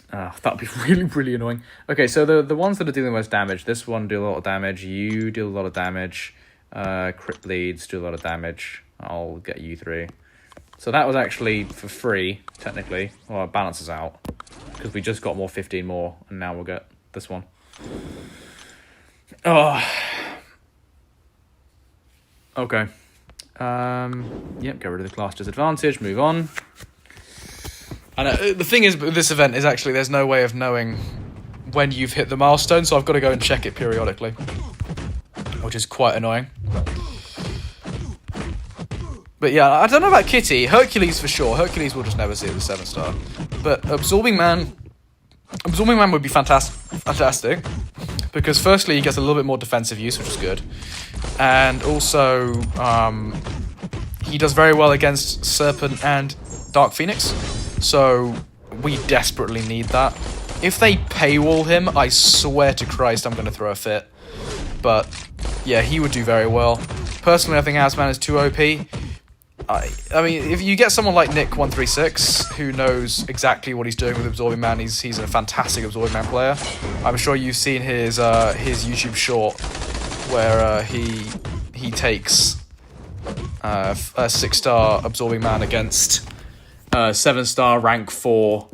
That'd be really, really annoying. Okay, so the ones that are dealing the most damage. This one do a lot of damage. You do a lot of damage. Crit bleeds do a lot of damage. I'll get you 3. So that was actually for free, technically. Well, it balances out. Because we just got 15 more, and now we'll get this one. Oh. Okay. Yep, get rid of the class disadvantage, move on. And the thing is, with this event is actually there's no way of knowing when you've hit the milestone, so I've got to go and check it periodically, which is quite annoying. But yeah, I don't know about Kitty. Hercules for sure. Hercules will just never see it as a 7-star. But Absorbing Man would be fantastic. Because firstly, he gets a little bit more defensive use, which is good. And also, he does very well against Serpent and Dark Phoenix. So we desperately need that. If they paywall him, I swear to Christ, I'm going to throw a fit. But yeah, he would do very well. Personally, I think Asman is too OP. I mean, if you get someone like Nick136, who knows exactly what he's doing with Absorbing Man, he's a fantastic Absorbing Man player. I'm sure you've seen his YouTube short where he takes a 6-star Absorbing Man against 7-star rank 4.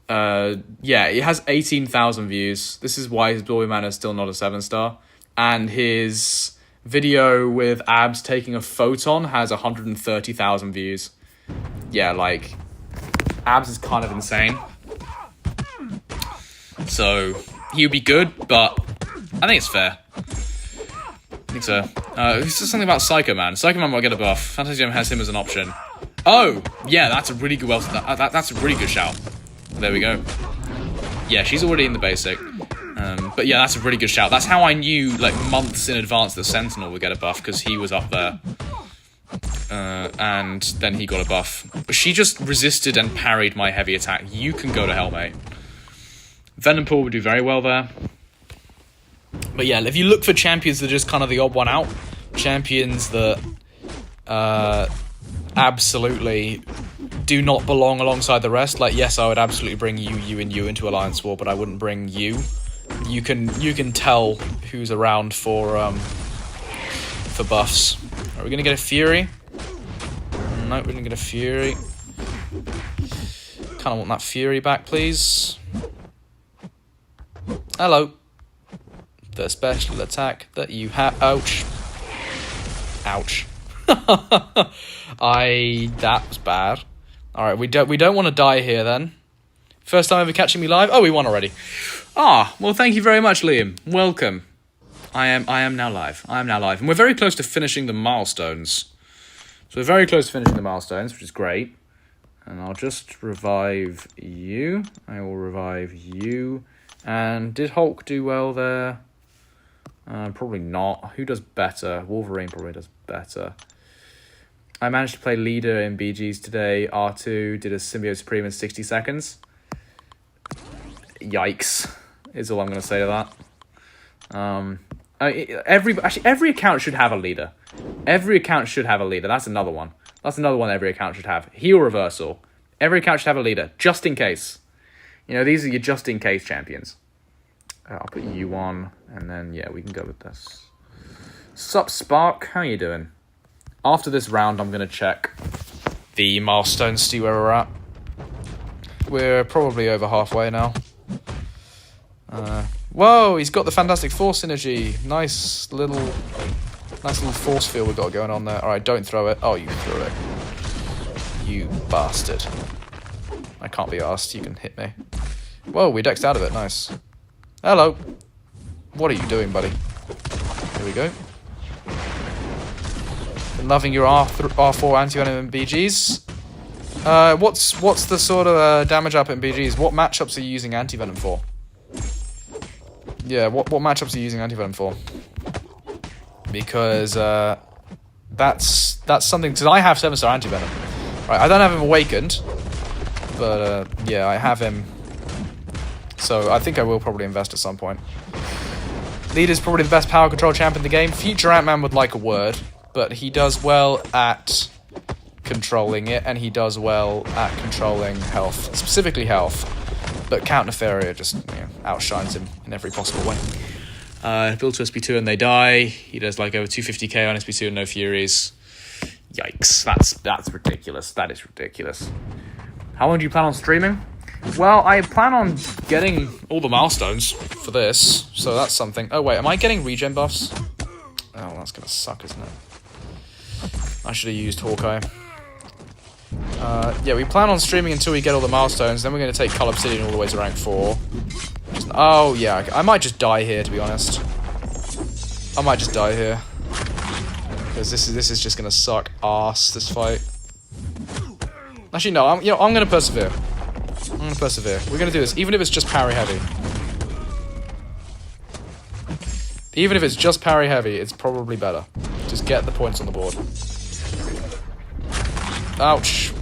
Yeah, it has 18,000 views. This is why his Absorbing Man is still not a 7-star, and his video with Abs taking a photon has 130,000 views. Yeah, like, Abs is kind of insane. So, he would be good, but I think it's fair. I think so. It's just something about Psycho Man. Psycho Man might get a buff. Fantasy Gem has him as an option. Oh, yeah, that's a really good that's a really good shout. There we go. Yeah, she's already in the basic. But yeah, that's a really good shout. That's how I knew, like, months in advance that Sentinel would get a buff, because he was up there. And then he got a buff. But she just resisted and parried my heavy attack. You can go to hell, mate. Venom Pool would do very well there. But yeah, if you look for champions that are just kind of the odd one out, champions that absolutely do not belong alongside the rest, like, yes, I would absolutely bring you and you into Alliance War, but I wouldn't bring you. You can tell who's around for buffs. Are we gonna get a Fury? No, we're gonna get a Fury. Kind of want that Fury back, please. Hello. The special attack that you have. Ouch. Ouch. That was bad. All right, we don't want to die here then. First time ever catching me live. Oh, we won already. Ah, well, thank you very much, Liam. Welcome. I am now live. And we're very close to finishing the milestones. So we're very close to finishing the milestones, which is great. And I'll just revive you. I will revive you. And did Hulk do well there? Probably not. Who does better? Wolverine probably does better. I managed to play leader in BGs today. R2 did a Symbiote Supreme in 60 seconds. Yikes, is all I'm going to say to that. Every account should have a leader. Every account should have a leader. That's another one. Every account should have. Heal reversal. Every account should have a leader, just in case. You know, these are your just in case champions. I'll put you on, and then, yeah, we can go with this. Sup, Spark? How you doing? After this round, I'm going to check the milestones, see where we're at. We're probably over halfway now. Whoa, he's got the Fantastic Four synergy. Nice little force field we've got going on there. Alright, don't throw it. Oh, you threw it. You bastard. I can't be arsed, you can hit me. Whoa, we dexed out of it, nice. Hello. What are you doing, buddy? Here we go. Been loving your R4 anti-venom in BGs. What's the sort of damage up in BGs? What matchups are you using anti-venom for? Yeah, what matchups are you using anti-venom for? Because that's something. Because I have 7-star anti-venom. Right, I don't have him awakened, but yeah, I have him. So I think I will probably invest at some point. Leader's probably the best power control champ in the game. Future Ant-Man would like a word, but he does well at controlling it, and he does well at controlling health, specifically health. But Count Nefaria just outshines him in every possible way. Build to SP2 and they die. He does like over 250k on SP2 and no Furies. Yikes, that's ridiculous. That is ridiculous. How long do you plan on streaming? Well, I plan on getting all the milestones for this, so that's something. Oh wait, am I getting regen buffs? Oh, that's gonna suck, isn't it? I should have used Hawkeye. Yeah, we plan on streaming until we get all the milestones, then we're going to take Cull Obsidian all the way to rank 4. Oh, yeah, I might just die here, to be honest. I might just die here. Because this is just going to suck ass, this fight. Actually, no, I'm going to persevere. I'm going to persevere. We're going to do this, even if it's just parry heavy. Even if it's just parry heavy, it's probably better. Just get the points on the board. Ouch.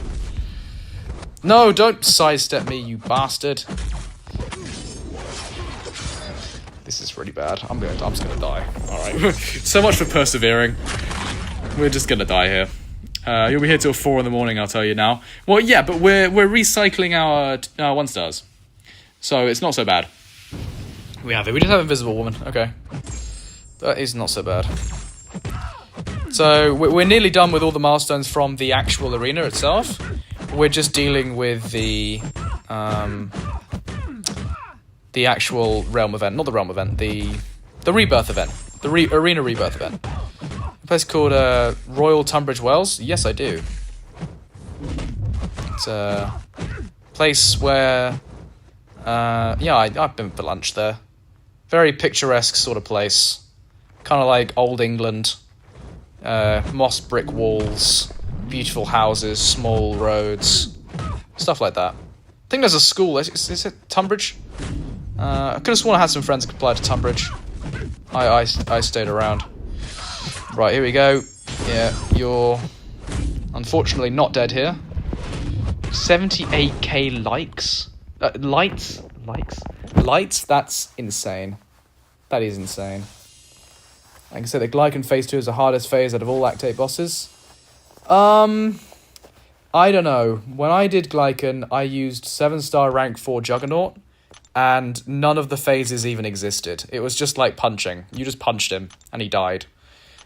No, don't sidestep me, you bastard. This is really bad. I'm just gonna die. Alright. So much for persevering. We're just gonna die here. You'll be here till 4 in the morning, I'll tell you now. Well, yeah, but we're recycling our 1-stars. So it's not so bad. We just have Invisible Woman. Okay. That is not so bad. So we're nearly done with all the milestones from the actual arena itself. We're just dealing with the actual realm event, not the realm event, the rebirth event, the arena rebirth event. A place called Royal Tunbridge Wells. Yes, I do. It's a place where I've been for lunch there. Very picturesque sort of place, kind of like old England. Moss brick walls, beautiful houses, small roads, stuff like that. I think there's a school. Is it Tunbridge? I could have sworn I had some friends that applied to Tunbridge. I stayed around. Right, here we go. Yeah, you're unfortunately not dead here. 78k likes? Lights? That's insane. That is insane. Like I said, the Glycan Phase 2 is the hardest phase out of all Lactate bosses. I don't know. When I did Glycan, I used 7-star rank 4 Juggernaut, and none of the phases even existed. It was just like punching. You just punched him, and he died.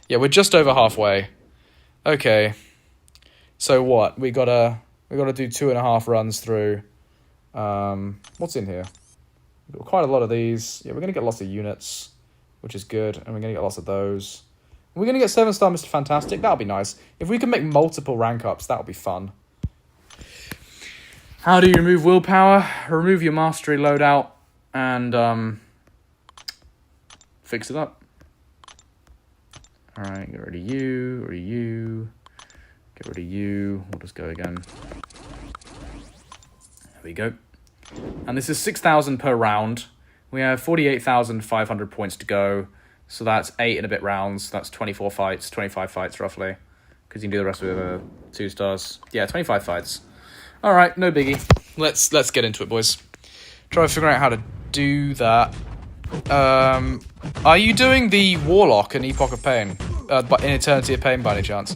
Yeah, we're just over halfway. Okay. So what? We gotta do 2.5 runs through. What's in here? We've got quite a lot of these. Yeah, we're gonna get lots of units, which is good, and we're going to get lots of those. We're going to get 7-star Mr. Fantastic. That'll be nice. If we can make multiple rank ups, that'll be fun. How do you remove willpower? Remove your mastery loadout and fix it up. Alright, get rid of you, get rid of you. We'll just go again. There we go. And this is 6,000 per round. We have 48,500 points to go, so that's 8 and a bit rounds. That's 24 fights, 25 fights roughly, because you can do the rest with 2 stars. Yeah, 25 fights. All right, no biggie. Let's get into it, boys. Try to figure out how to do that. Are you doing the Warlock in Epoch of Pain, but in Eternity of Pain by any chance?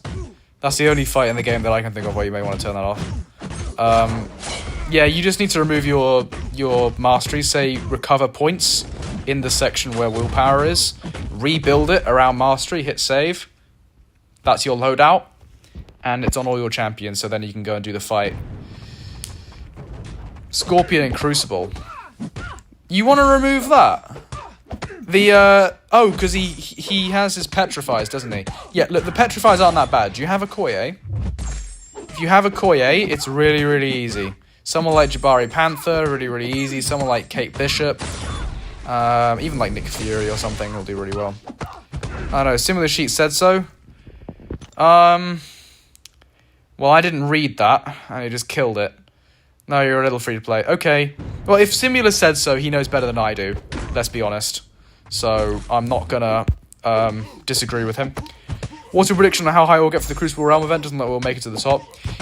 That's the only fight in the game that I can think of where you may want to turn that off. Yeah, you just need to remove your mastery, say recover points in the section where willpower is, rebuild it around mastery, hit save. That's your loadout, and it's on all your champions, so then you can go and do the fight. Scorpion and Crucible. You want to remove that? Because he has his Petrifies, doesn't he? Yeah, look, the Petrifies aren't that bad. Do you have a Koye? If you have a Koye, it's really, really easy. Someone like Jabari Panther, really, really easy. Someone like Kate Bishop, even like Nick Fury or something will do really well. I don't know, Similar Sheet said so. Well, I didn't read that, and he just killed it. No, you're a little free to play. Okay. Well, if Simula said so, he knows better than I do. Let's be honest. So, I'm not gonna disagree with him. What's your prediction on how high we'll get for the Crucible Realm event? Doesn't that we'll make it to the top?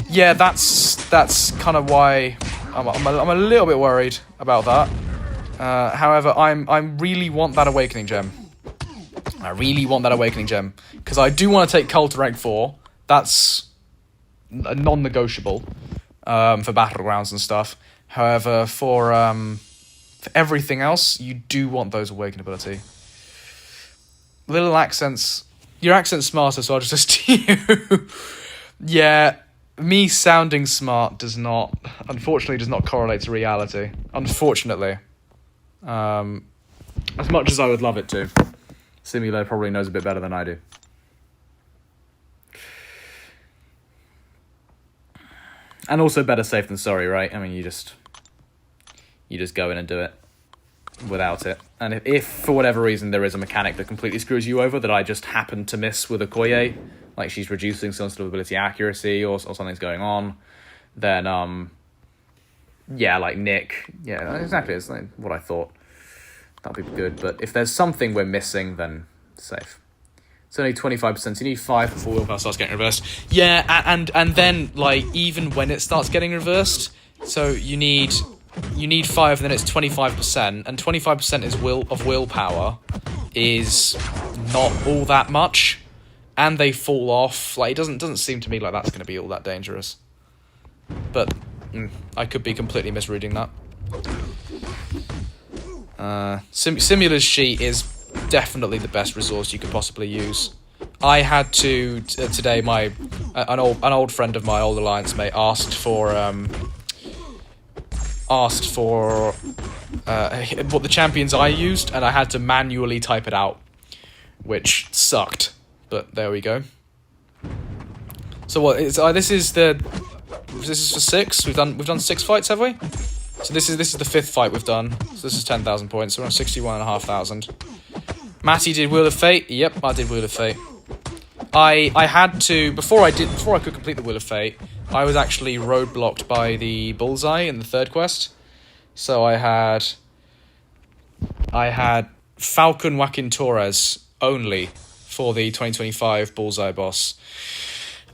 Yeah, that's kind of why I'm a little bit worried about that. However, I really want that Awakening Gem. I really want that Awakening Gem, because I do want to take Cull to rank 4. That's a non-negotiable for Battlegrounds and stuff. However, for everything else, you do want those Awaken ability. little accents. Your accent's smarter, so I'll just listen to you. Yeah, me sounding smart unfortunately does not correlate to reality. Unfortunately. As much as I would love it to. Simulo probably knows a bit better than I do. And also better safe than sorry, right? I mean, you just go in and do it without it. And if for whatever reason there is a mechanic that completely screws you over that I just happen to miss with a Koye, like she's reducing some sort of ability accuracy or something's going on, then yeah, like Nick, yeah, exactly, it's like what I thought. That'd be good. But if there's something we're missing, then safe. It's only 25%. So you need 5 before willpower starts getting reversed. Yeah, and then like even when it starts getting reversed, so you need 5, and then it's 25%, and 25% is willpower is not all that much, and they fall off. Like it doesn't seem to me like that's going to be all that dangerous. But I could be completely misreading that. Simula's sheet is definitely the best resource you could possibly use. I had to today. An old friend of my old alliance mate asked for what the champions I used, and I had to manually type it out, which sucked. But there we go. So what? This is for 6. We've done 6 fights, have we? So this is the 5th fight we've done. So this is 10,000 points. So we're on 61,500. Matty did Wheel of Fate. Yep, I did Wheel of Fate. I had to before I could complete the Wheel of Fate, I was actually roadblocked by the bullseye in the 3rd quest. So I had Falcon Joaquin Torres only for the 2025 bullseye boss.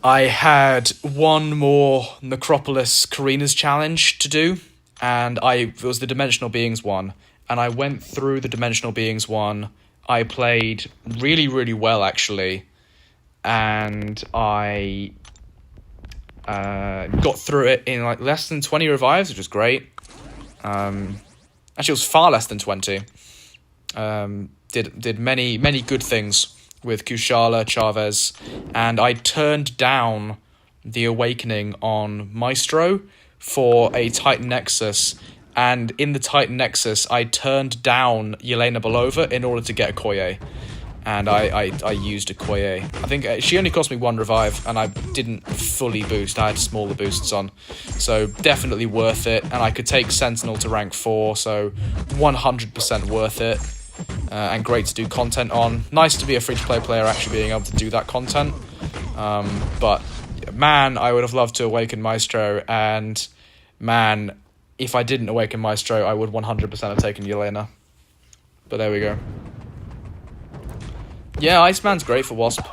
I had one more Necropolis Karina's challenge to do, and it was the Dimensional Beings one, and I went through the Dimensional Beings one. I played really, really well, actually, and I got through it in like less than 20 revives, which was great. Actually, it was far less than 20. Did many good things with Kushala, Chavez, and I turned down the Awakening on Maestro for a Titan Nexus, and in the Titan Nexus, I turned down Yelena Belova in order to get a Koye, and I used a Koye. I think she only cost me 1 revive, and I didn't fully boost. I had smaller boosts on, so definitely worth it, and I could take Sentinel to rank 4, so 100% worth it. And great to do content on. Nice to be a free-to-play player actually being able to do that content. But man, I would have loved to awaken Maestro, and man, if I didn't awaken Maestro, I would 100% have taken Yelena. But there we go. Yeah, Iceman's great for Wasp.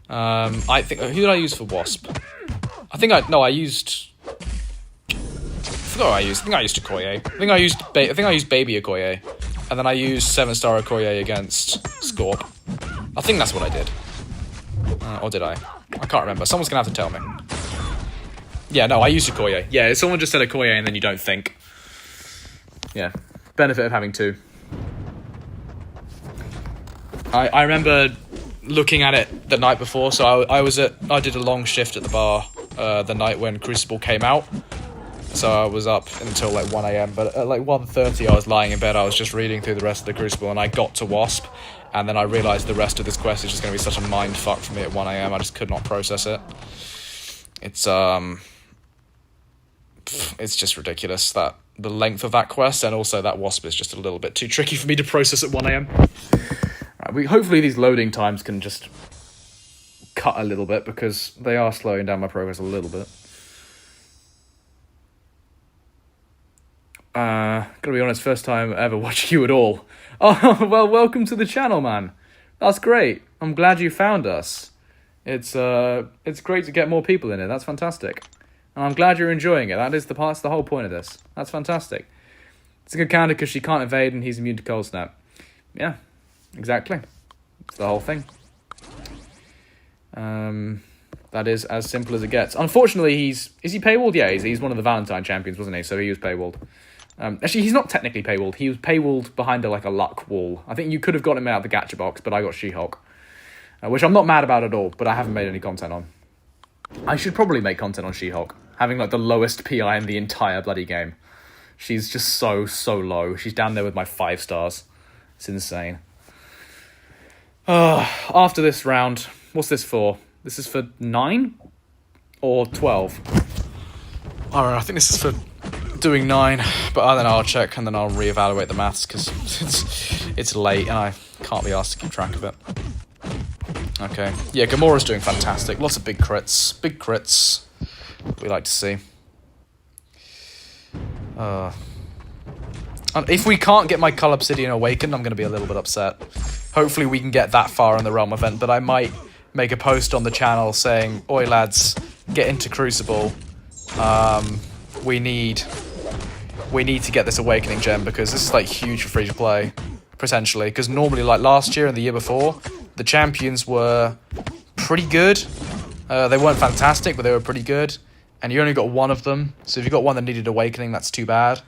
I think who did I use for Wasp? I think I used Okoye. I think I used Baby Okoye. And then I used 7-star Okoye against Scorp. I think that's what I did. Or did I? I can't remember. Someone's going to have to tell me. Yeah, no, I used Okoye. Yeah, someone just said Okoye and then you don't think. Yeah. Benefit of having 2. I remember looking at it the night before. So I did a long shift at the bar the night when Crucible came out. So I was up until like 1 a.m, but at like 1:30 I was lying in bed, I was just reading through the rest of the Crucible, and I got to Wasp, and then I realised the rest of this quest is just going to be such a mind fuck for me at 1 a.m, I just could not process it. It's just ridiculous, that the length of that quest, and also that Wasp is just a little bit too tricky for me to process at 1 a.m. Hopefully these loading times can just cut a little bit, because they are slowing down my progress a little bit. Gotta be honest, first time ever watching you at all. Oh, well, welcome to the channel, man. That's great. I'm glad you found us. It's great to get more people in it. That's fantastic. And I'm glad you're enjoying it. That's the whole point of this. That's fantastic. It's a good counter because she can't evade and he's immune to cold snap. Yeah, exactly. It's the whole thing. That is as simple as it gets. Unfortunately, is he paywalled? Yeah, he's one of the Valentine champions, wasn't he? So he was paywalled. Actually, he's not technically paywalled. He was paywalled behind a luck wall. I think you could have got him out of the gacha box, but I got She-Hulk. Which I'm not mad about at all, but I haven't made any content on. I should probably make content on She-Hulk. Having the lowest PI in the entire bloody game. She's just so low. She's down there with my 5 stars. It's insane. After this round, what's this for? This is for 9? Or 12? Alright, I think this is for doing 9, but then I'll check and then I'll reevaluate the maths because it's late and I can't be asked to keep track of it. Okay, yeah, Gamora's doing fantastic. Lots of big crits. We like to see. And if we can't get my Cull Obsidian awakened, I'm going to be a little bit upset. Hopefully we can get that far in the Realm event, but I might make a post on the channel saying, "Oi lads, get into Crucible. We need to get this Awakening gem because this is huge for free to play, potentially. Because normally, last year and the year before, the champions were pretty good. They weren't fantastic, but they were pretty good. And you only got one of them. So if you got one that needed Awakening, that's too bad.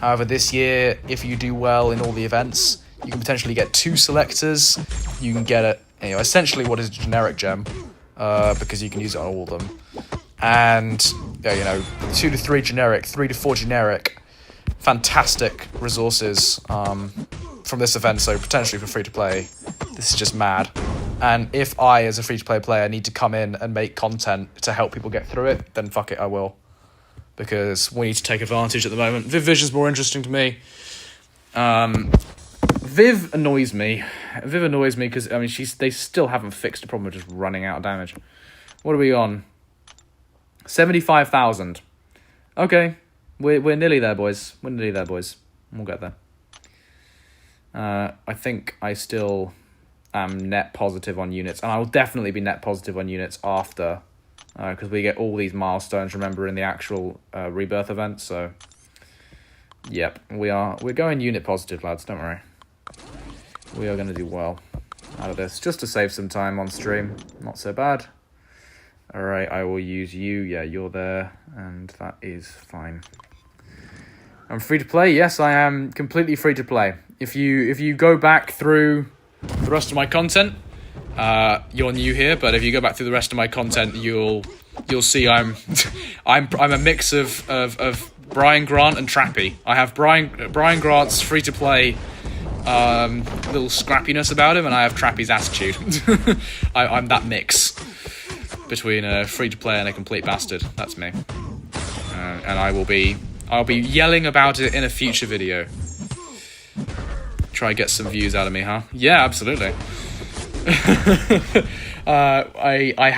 However, this year, if you do well in all the events, you can potentially get 2 selectors. You can get essentially what is a generic gem, because you can use it on all of them. And 2 to 3 generic, 3 to 4 generic, fantastic resources from this event. So potentially for free to play, this is just mad. And if I, as a free to play player, need to come in and make content to help people get through it, then fuck it, I will. Because we need to take advantage at the moment. Viv Vision's more interesting to me. Viv annoys me. Viv annoys me because they still haven't fixed the problem of just running out of damage. What are we on? 75,000. Okay, we're nearly there, boys. We'll get there. I think I still am net positive on units, and I will definitely be net positive on units after, because we get all these milestones. Remember in the actual rebirth event. So, yep, we're going unit positive, lads. Don't worry. We are going to do well out of this, just to save some time on stream. Not so bad. Alright, I will use you. Yeah, you're there, and that is fine. I'm free to play. Yes, I am completely free to play. If you go back through the rest of my content, you're new here, but if you go back through the rest of my content, you'll see I'm a mix of Brian Grant and Trappy. I have Brian Grant's free to play little scrappiness about him, and I have Trappy's attitude. I'm that mix between a free to play and a complete bastard. That's me, and I'll be yelling about it in a future video. Try and get some views out of me, huh? Yeah, absolutely. I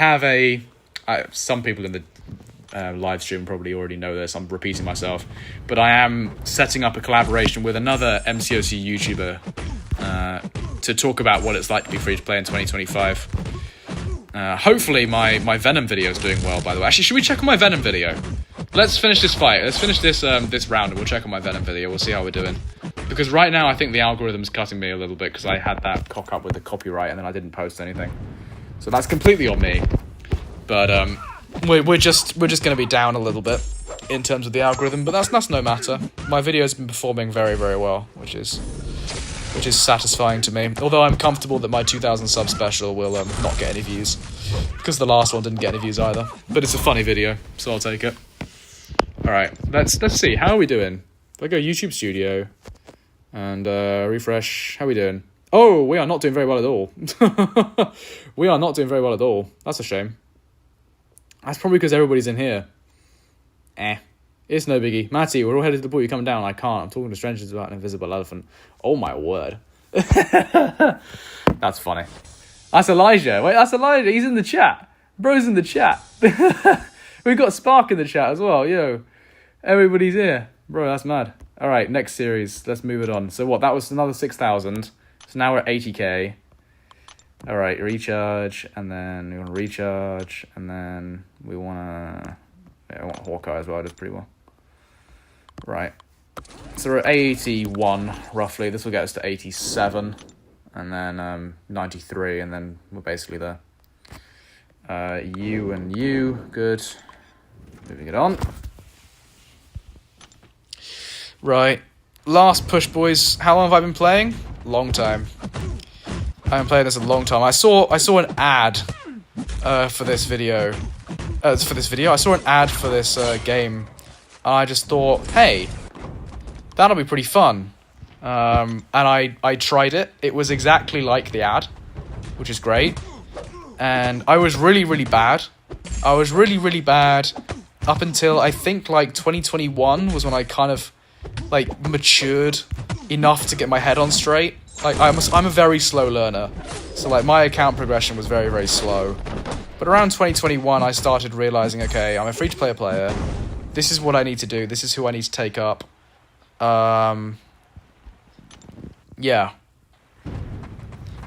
have some people in the live stream probably already know this. I'm repeating myself, but I am setting up a collaboration with another MCOC YouTuber to talk about what it's like to be free to play in 2025. Hopefully my Venom video is doing well, by the way. Actually, should we check on my Venom video? Let's finish this fight. Let's finish this round and we'll check on my Venom video. We'll see how we're doing. Because right now I think the algorithm's cutting me a little bit because I had that cock up with the copyright and then I didn't post anything. So that's completely on me. But we're just going to be down a little bit in terms of the algorithm, but that's no matter. My video's been performing very, very well, which is satisfying to me. Although I'm comfortable that my 2,000 sub special will not get any views, because the last one didn't get any views either. But it's a funny video, so I'll take it. All right, let's see. How are we doing? If I go YouTube Studio and refresh, how are we doing? Oh, we are not doing very well at all. We are not doing very well at all. That's a shame. That's probably because everybody's in here. It's no biggie. Matty, we're all headed to the pool. You coming down? I can't. I'm talking to strangers about an invisible elephant. Oh my word. That's funny. That's Elijah. Wait, that's Elijah. He's in the chat. Bro's in the chat. We've got Spark in the chat as well. Yo, everybody's here. Bro, that's mad. All right, next series. Let's move it on. So what? That was another 6,000. So now we're at 80k. All right, recharge, and then we want to recharge, and then we want to... Yeah, I want Hawkeye as well. Does pretty well. Right. So we're at 81, roughly. This will get us to 87, and then 93, and then we're basically there. You and you. Good. Moving it on. Right. Last push, boys. How long have I been playing? Long time. I've been playing this a long time. I saw an ad for this video. I saw an ad for this game, and I just thought, hey, that'll be pretty fun. And I tried it. It was exactly like the ad, which is great. And I was really, really bad. I was really, really bad up until I think like 2021 was when I kind of like matured enough to get my head on straight. Like I'm a very slow learner, so like my account progression was very, very slow. But around 2021, I started realizing, okay, I'm a free-to-play player. This is what I need to do. This is who I need to take up. Yeah.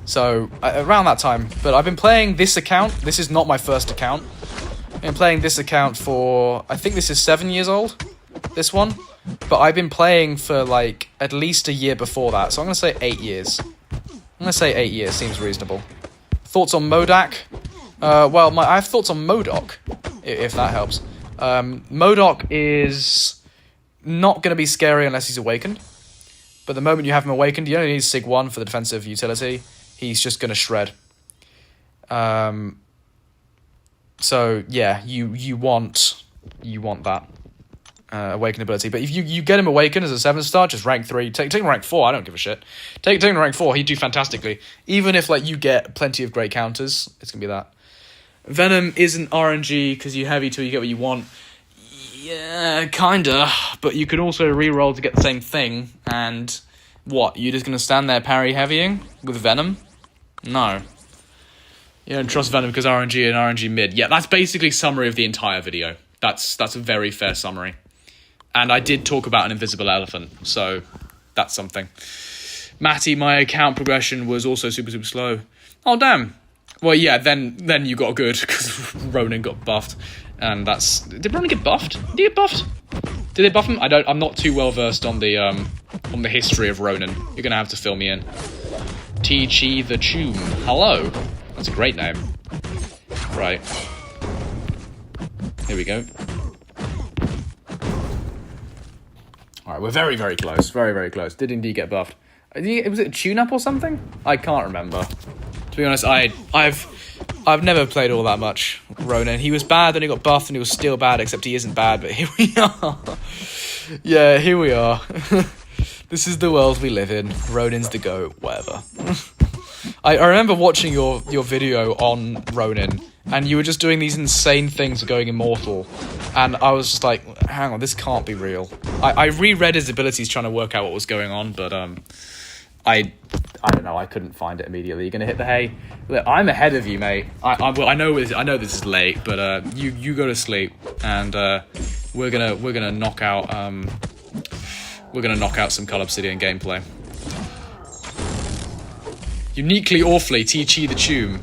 So, around that time. But I've been playing this account. This is not my first account. I've been playing this account for, I think this is 7 years old. This one. But I've been playing for, like, at least a year before that. So I'm going to say 8 years. I'm going to say 8 years. Seems reasonable. Thoughts on Modak? Well, I have thoughts on MODOK, if that helps. MODOK is not going to be scary unless he's awakened. But the moment you have him awakened, you only need Sig 1 for the defensive utility. He's just going to shred. So, yeah, you want that awakened ability. But if you get him awakened as a 7-star, just rank 3. Take him rank 4, I don't give a shit. Take him rank 4, he'd do fantastically. Even if like you get plenty of great counters, it's going to be that. Venom isn't RNG because you heavy till you get what you want. Yeah, kinda. But you could also reroll to get the same thing. And what? You're just gonna stand there parry heavying with Venom? No. You don't trust Venom because RNG and RNG mid. Yeah, that's basically summary of the entire video. That's a very fair summary. And I did talk about an invisible elephant, so that's something. Matty, my account progression was also super, super slow. Oh, damn. Well, yeah, then you got good, because Ronan got buffed, and that's... Did Ronan get buffed? Did he get buffed? Did they buff him? I'm not too well versed on the history of Ronan. You're gonna have to fill me in. T-Chi the Tune. Hello. That's a great name. Right. Here we go. Alright, we're very, very close. Very, very close. Did indeed get buffed. Was it a tune-up or something? I can't remember. To be honest, I've never played all that much Ronan. He was bad, then he got buffed, and he was still bad, except he isn't bad, but here we are. Yeah, here we are. This is the world we live in. Ronan's the GOAT, whatever. I remember watching your video on Ronan, and you were just doing these insane things of going immortal, and I was just like, hang on, this can't be real. I reread his abilities trying to work out what was going on, but I don't know, I couldn't find it immediately. You're gonna hit the hay? Look, I'm ahead of you, mate. I know this is late, but you go to sleep, and we're gonna knock out some Cull Obsidian gameplay. Uniquely awfully, T-Chi the Tune.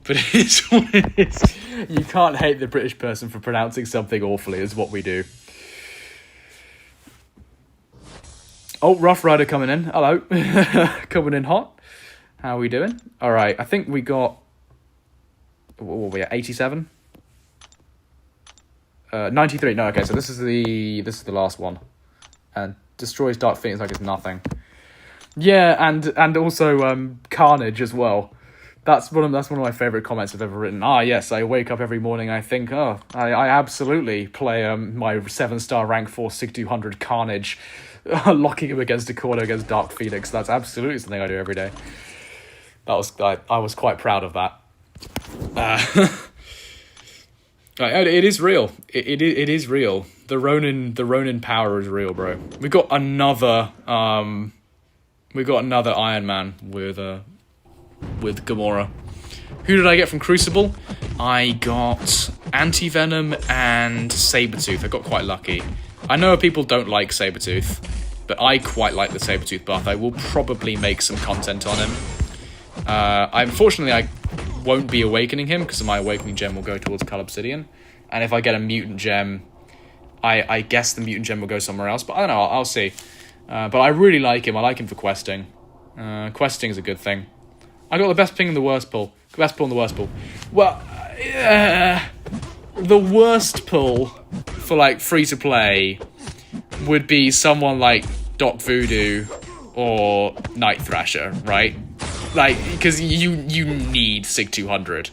But it is what it is. You can't hate the British person for pronouncing something awfully, is what we do. Oh, Rough Rider coming in. Hello. Coming in hot. How are we doing? Alright, I think we got... What were we at? 87? 93. No, okay, so this is the last one. And destroys Dark Phoenix like it's nothing. Yeah, and also Carnage as well. That's one of my favourite comments I've ever written. Ah, yes, I wake up every morning and I think, I absolutely play my 7-star rank 4 Sig 200 Carnage, locking him against a corner against Dark Phoenix. That's absolutely something I do every day. I was quite proud of that. It is real. It is real. The Ronin power is real, bro. We got another Iron Man with Gamora. Who did I get from Crucible? I got Anti-Venom and Sabretooth. I got quite lucky. I know people don't like Sabretooth, but I quite like the Sabretooth buff. I will probably make some content on him. Unfortunately, I won't be awakening him because my awakening gem will go towards Cull Obsidian. And if I get a mutant gem, I guess the mutant gem will go somewhere else. But I don't know, I'll see. But I really like him. I like him for questing. Questing is a good thing. I got the best ping in the worst pull. Best pull in the worst pull. Well, the worst pull for like free to play would be someone like Doc Voodoo or Night Thrasher, right? Like, because you need Sig 200.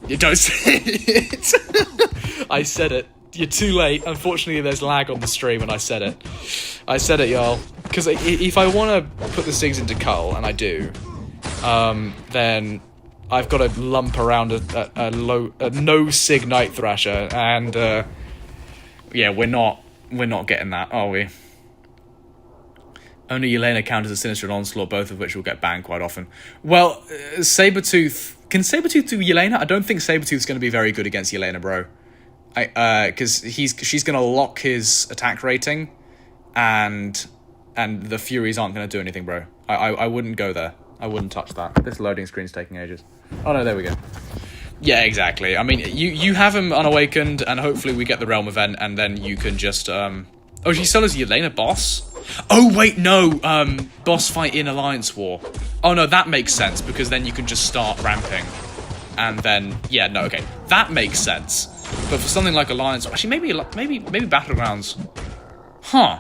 You don't say it. I said it. You're too late. Unfortunately, there's lag on the stream and I said it. I said it, y'all. Because if I want to put the Sigs into Cull, and I do, then I've got to lump around a no Sig Night Thrasher, and yeah, we're not getting that, are we? Only Yelena counters a Sinister and Onslaught, both of which will get banned quite often. Well, Sabretooth... Can Sabretooth do Yelena? I don't think Sabretooth's going to be very good against Yelena, bro. Because she's going to lock his attack rating, and the Furies aren't going to do anything, bro. I wouldn't go there. I wouldn't touch that. This loading screen's taking ages. Oh no, there we go. Yeah, exactly. I mean, you have him unawakened, and hopefully we get the Realm event, and then you can just... Oh, she still has Yelena boss? Oh, wait, no. Boss fight in Alliance War. Oh, no, that makes sense, because then you can just start ramping. And then... Yeah, no, okay. That makes sense. But for something like Alliance... Actually, maybe Battlegrounds. Huh.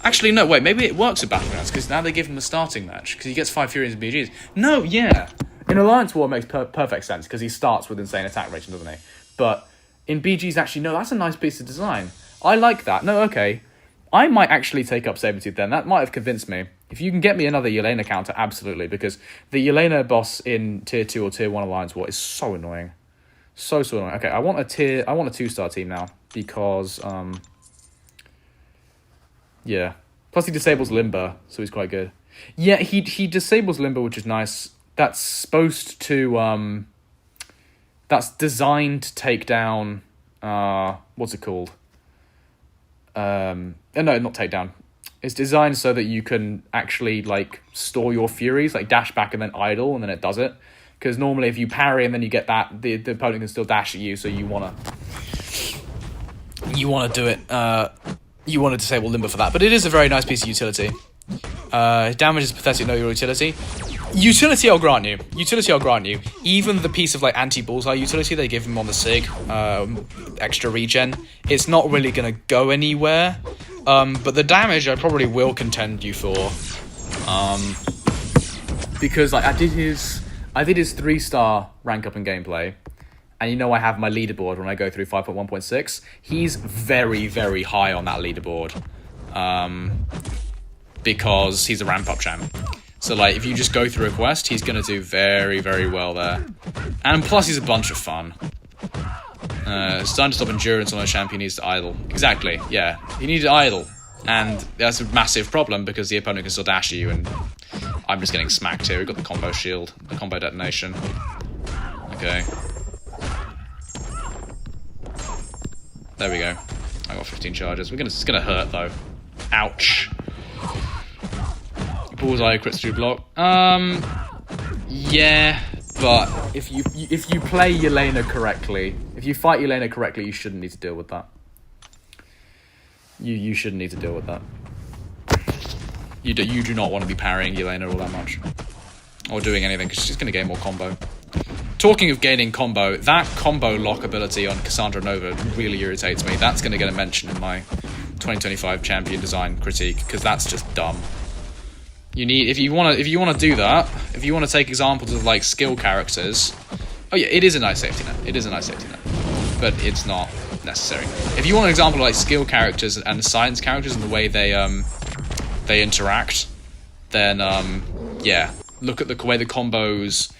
Actually, no, wait. Maybe it works at Battlegrounds, because now they give him a starting match, because he gets 5 Furies and BGs. No, yeah. In Alliance War, it makes perfect sense, because he starts with insane attack rating, doesn't he? But in BGs, actually, no, that's a nice piece of design. I like that. No, okay. I might actually take up Sabretooth then. That might have convinced me. If you can get me another Yelena counter, absolutely, because the Yelena boss in Tier 2 or Tier 1 Alliance War is so annoying. So annoying. Okay, I want a 2-star team now, because, yeah. Plus he disables Limber, so he's quite good. Yeah, he disables Limber, which is nice. That's supposed to, that's designed to take down, what's it called? No, not take down. It's designed so that you can actually, like, store your Furies, like, dash back and then idle, and then it does it. Because normally if you parry and then you get that, the opponent can still dash at you, so you wanna do it, you want to disable Limber for that. But it is a very nice piece of utility. Damage is pathetic, no utility. Utility, I'll grant you. Even the piece of, like, anti-bullseye utility they give him on the Sig, extra regen, it's not really going to go anywhere. But the damage I probably will contend you for. Because, like, I did his 3-star rank up in gameplay. And you know I have my leaderboard when I go through 5.1.6. He's very, very high on that leaderboard. Because he's a ramp-up champ. So, like, if you just go through a quest, he's going to do very, very well there. And plus, he's a bunch of fun. It's time to stop endurance on a champion needs to idle. Exactly, yeah. He needed idle. And that's a massive problem, because the opponent can still dash at you, and I'm just getting smacked here. We've got the combo shield, the combo detonation. Okay. There we go. I got 15 charges. It's gonna hurt, though. Ouch. Bullseye crits through block. Yeah, but if you play Yelena correctly, if you fight Yelena correctly, you shouldn't need to deal with that. You shouldn't need to deal with that. You do not want to be parrying Yelena all that much, or doing anything, because she's going to gain more combo. Talking of gaining combo, that combo lock ability on Cassandra Nova really irritates me. That's going to get a mention in my 2025 champion design critique, because that's just dumb. You need, if you want to do that, if you want to take examples of, like, skill characters, oh yeah, it is a nice safety net. But it's not necessary. If you want an example of, like, skill characters and science characters and the way they interact, then yeah, look at the way the combos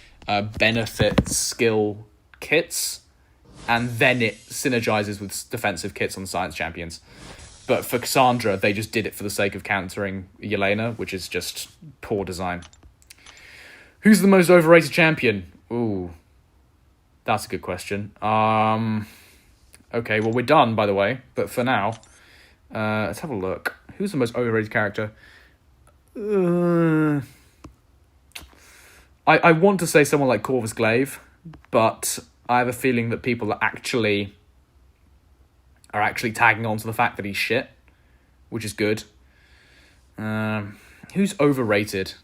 benefit skill kits, and then it synergizes with defensive kits on science champions. But for Cassandra, they just did it for the sake of countering Yelena, which is just poor design. Who's the most overrated champion? Ooh, that's a good question. Okay, well, we're done, by the way. But for now, let's have a look. Who's the most overrated character? I want to say someone like Corvus Glaive, but I have a feeling that people are actually tagging on to the fact that he's shit, which is good. Who's overrated?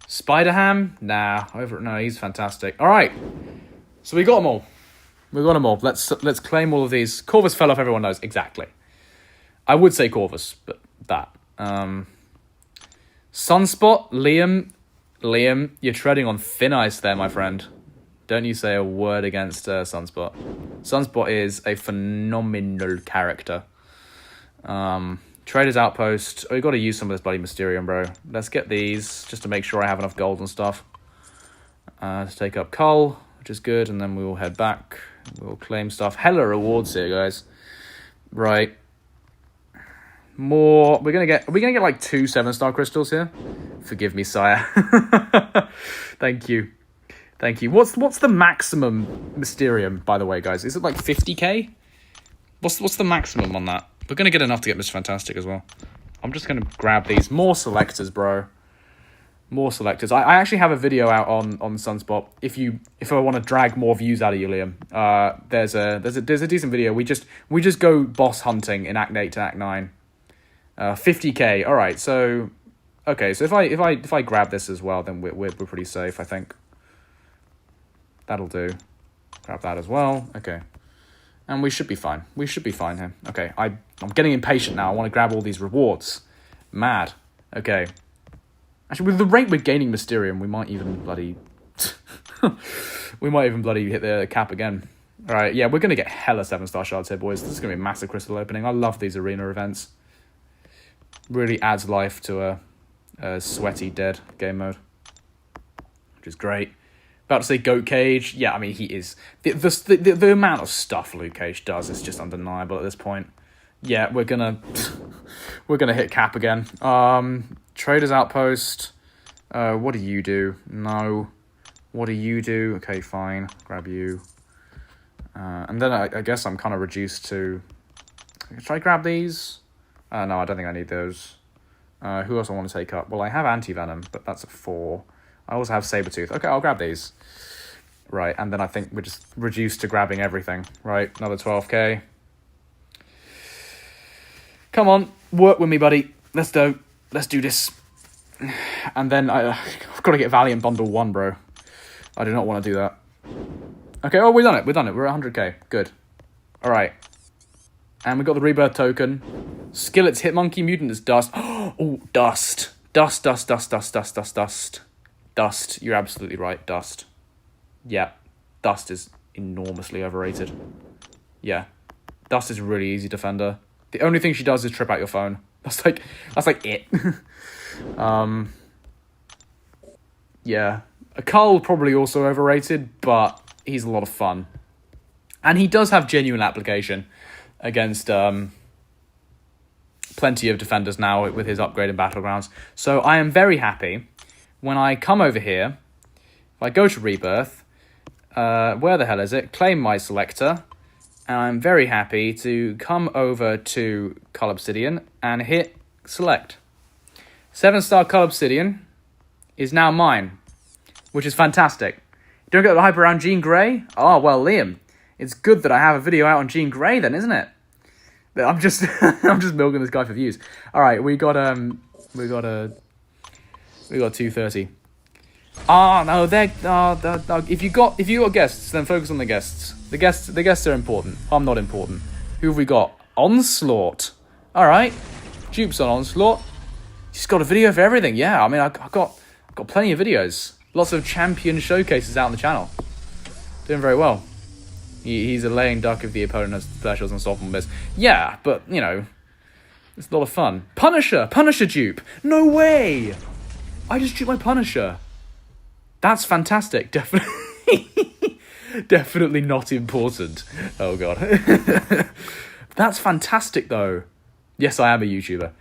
Spider-Ham? Nah, no, he's fantastic. All right, so we got them all. Let's claim all of these. Corvus fell off, everyone knows. Exactly. I would say Corvus, but that. Sunspot, Liam, you're treading on thin ice there, my friend. Don't you say a word against Sunspot. Sunspot is a phenomenal character. Trader's Outpost. Oh, you got to use some of this bloody Mysterium, bro. Let's get these, just to make sure I have enough gold and stuff. Let's take up Cull, which is good, and then we will head back. We'll claim stuff. Hella rewards here, guys. Right. More. Are we gonna get like 2 7-star crystals here? Forgive me, sire. Thank you. What's the maximum Mysterium, by the way, guys? Is it like 50k? What's the maximum on that? We're gonna get enough to get Mr. Fantastic as well. I'm just gonna grab these more selectors, bro. More selectors. I actually have a video out on Sunspot. If I want to drag more views out of you, Liam, there's a decent video. We just go boss hunting in Act 8 to Act 9. 50k. All right. So okay. So if I grab this as well, then we're pretty safe, I think. That'll do. Grab that as well. Okay. And we should be fine. We should be fine here. Okay. I'm getting impatient now. I want to grab all these rewards. Mad. Okay. Actually, with the rate we're gaining Mysterium, we might even bloody hit the cap again. All right, yeah, we're gonna get hella 7-star shards here, boys. This is gonna be a massive crystal opening. I love these arena events. Really adds life to a sweaty dead game mode, which is great. About to say Goat Cage. Yeah, I mean he is the amount of stuff Luke Cage does is just undeniable at this point. Yeah, we're gonna hit cap again. Trader's Outpost. What do you do? No. What do you do? Okay, fine. Grab you. And then I guess I'm kind of reduced to... Should I grab these? No, I don't think I need those. Who else I want to take up? Well, I have Anti-Venom, but that's a 4. I also have Sabretooth. Okay, I'll grab these. Right, and then I think we're just reduced to grabbing everything. Right, another 12k. Come on, work with me, buddy. Let's do this. And then I've got to get Valiant Bundle 1, bro. I do not want to do that. Okay, oh, we've done it. We're at 100k. Good. All right. And we got the Rebirth token. Skillet's Hitmonkey, Mutant is Dust. Oh, Dust. Dust. Dust. You're absolutely right, Dust. Yeah. Dust is enormously overrated. Yeah. Dust is a really easy defender. The only thing she does is trip out your phone. That's like it. Yeah. A Cull probably also overrated, but he's a lot of fun. And he does have genuine application against plenty of defenders now with his upgrade in Battlegrounds. So I am very happy when I come over here, if I go to Rebirth, where the hell is it? Claim my selector. And I'm very happy to come over to Cull Obsidian and hit select. 7-star Cull Obsidian is now mine, which is fantastic. Don't get the hype around Jean Grey? Oh, well, Liam, it's good that I have a video out on Jean Grey then, isn't it? I'm just milking this guy for views. All right, we got 230. Oh no, if you got guests, then focus on the guests. The guests are important. I'm not important. Who have we got? Onslaught. All right, dupes on Onslaught. He's got a video for everything. Yeah, I mean, I've got plenty of videos. Lots of champion showcases out on the channel. Doing very well. He's a laying duck if the opponent has specials and soft miss. Yeah, but you know, it's a lot of fun. Punisher dupe. No way. I just duped my Punisher. That's fantastic. Definitely not important. Oh god. That's fantastic though. Yes, I am a YouTuber.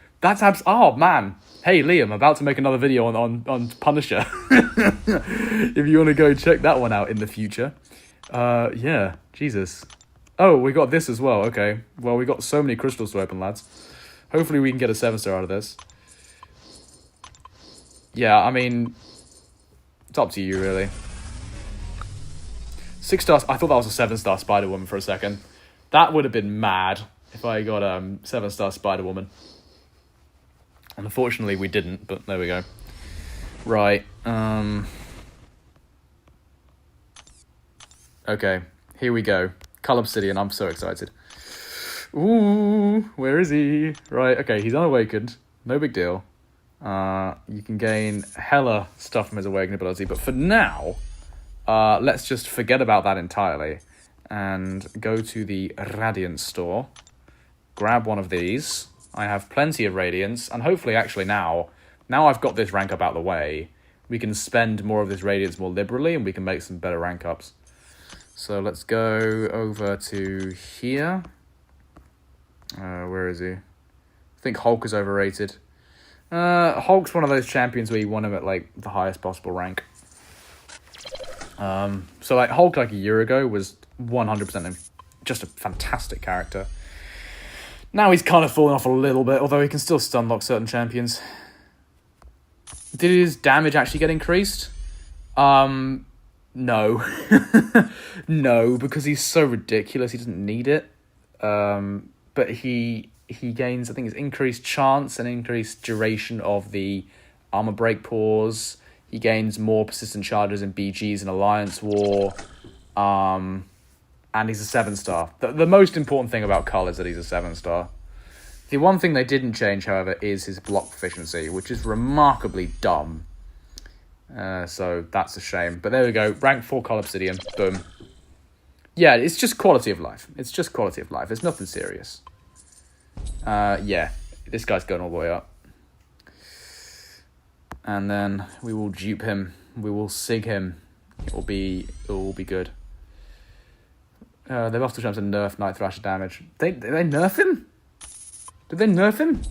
Oh man. Hey Liam, about to make another video on Punisher. If you want to go check that one out in the future. Yeah, Jesus. Oh, we got this as well. Okay. Well, we got so many crystals to open, lads. Hopefully we can get a 7-star out of this. Yeah, I mean, it's up to you, really. 6 stars. I thought that was a 7-star Spider-Woman for a second. That would have been mad if I got 7-star Spider-Woman. Unfortunately, we didn't, but there we go. Right. Okay, here we go. Cull Obsidian, I'm so excited. Ooh, where is he? Right, okay, he's unawakened. No big deal. You can gain hella stuff from his awakening ability, but for now, let's just forget about that entirely and go to the Radiant store. Grab one of these. I have plenty of Radiance, and hopefully actually now I've got this rank up out of the way, we can spend more of this Radiance more liberally and we can make some better rank ups. So let's go over to here. Where is he? I think Hulk is overrated. Hulk's one of those champions where you want him at like the highest possible rank. So like Hulk like a year ago was 100% just a fantastic character. Now he's kind of fallen off a little bit, although he can still stun lock certain champions. Did his damage actually get increased? No. No, because he's so ridiculous, he doesn't need it. But he gains, I think, his increased chance and increased duration of the armor break pause. He gains more persistent charges in BGs and Alliance War. And he's a 7-star. The most important thing about Cull is that he's a 7-star. The one thing they didn't change, however, is his block proficiency, which is remarkably dumb. So that's a shame. But there we go. Rank 4 Cull Obsidian. Boom. Yeah, it's just quality of life. It's just quality of life. It's nothing serious. Yeah, this guy's going all the way up. And then we will dupe him. We will sig him. It will be good. They've also shown to nerf Night Thrasher damage. Did they nerf him? Did they nerf him?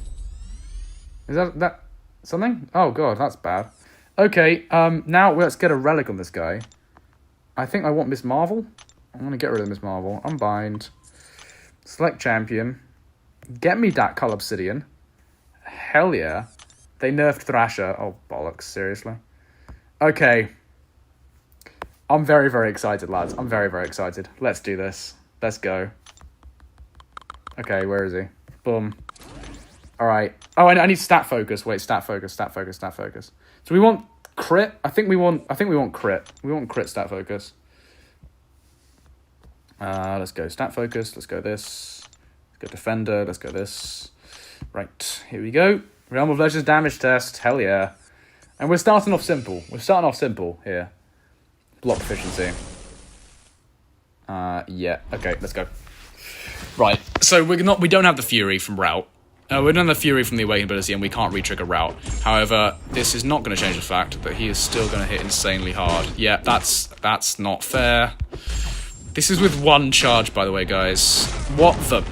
Is that something? Oh god, that's bad. Okay, now let's get a relic on this guy. I think I want Miss Marvel. I'm going to get rid of Miss Marvel. Unbind. Select champion. Get me that Cull Obsidian. Hell yeah. They nerfed Thrasher. Oh, bollocks. Seriously. Okay. I'm very, very excited, lads. I'm very, very excited. Let's do this. Let's go. Okay, where is he? Boom. Alright. Oh, I need stat focus. Wait, stat focus, stat focus, stat focus. So we want crit? I think we want crit. We want crit stat focus. Let's go stat focus. Let's go this. Let's go defender. Let's go this. Right, here we go. Realm of Legends damage test. Hell yeah. And we're starting off simple. We're starting off simple here. Block efficiency. Yeah. Okay, let's go. Right. So we don't have the Fury from Route. We don't have the Fury from the Awakening ability, and we can't re-trigger Route. However, this is not going to change the fact that he is still going to hit insanely hard. Yeah, that's not fair. This is with one charge, by the way, guys. What the?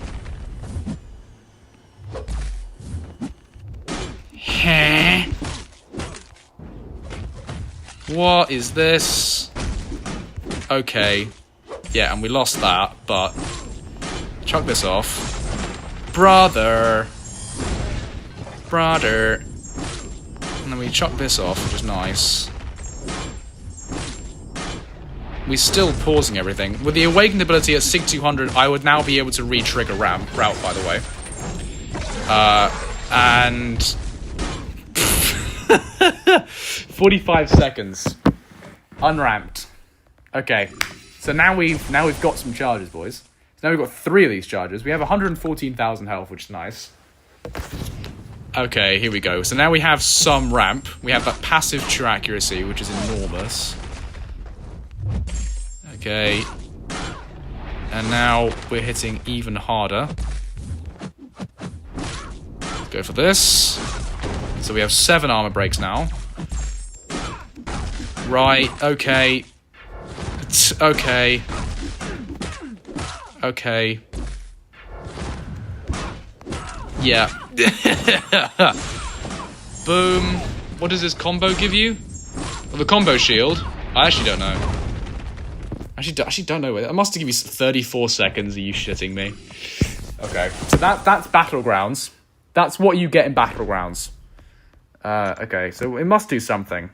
Huh? What is this? Okay. Yeah, and we lost that, but chuck this off. Brother. And then we chuck this off, which is nice. We're still pausing everything. With the Awakened ability at Sig 200, I would now be able to re-trigger Route, by the way. And 45 seconds. Unramped. Okay. So now we've got some charges, boys. So now we've got 3 of these charges. We have 114,000 health, which is nice. Okay, here we go. So now we have some ramp. We have that passive true accuracy, which is enormous. Okay. And now we're hitting even harder. Let's go for this. So we have 7 armor breaks now. Right, okay. Okay. Okay. Yeah. Boom. What does this combo give you? Well, the combo shield. I actually don't know. Actually don't know. It must have given you 34 seconds. Are you shitting me? Okay. So that's Battlegrounds. That's what you get in Battlegrounds. Okay. So it must do something.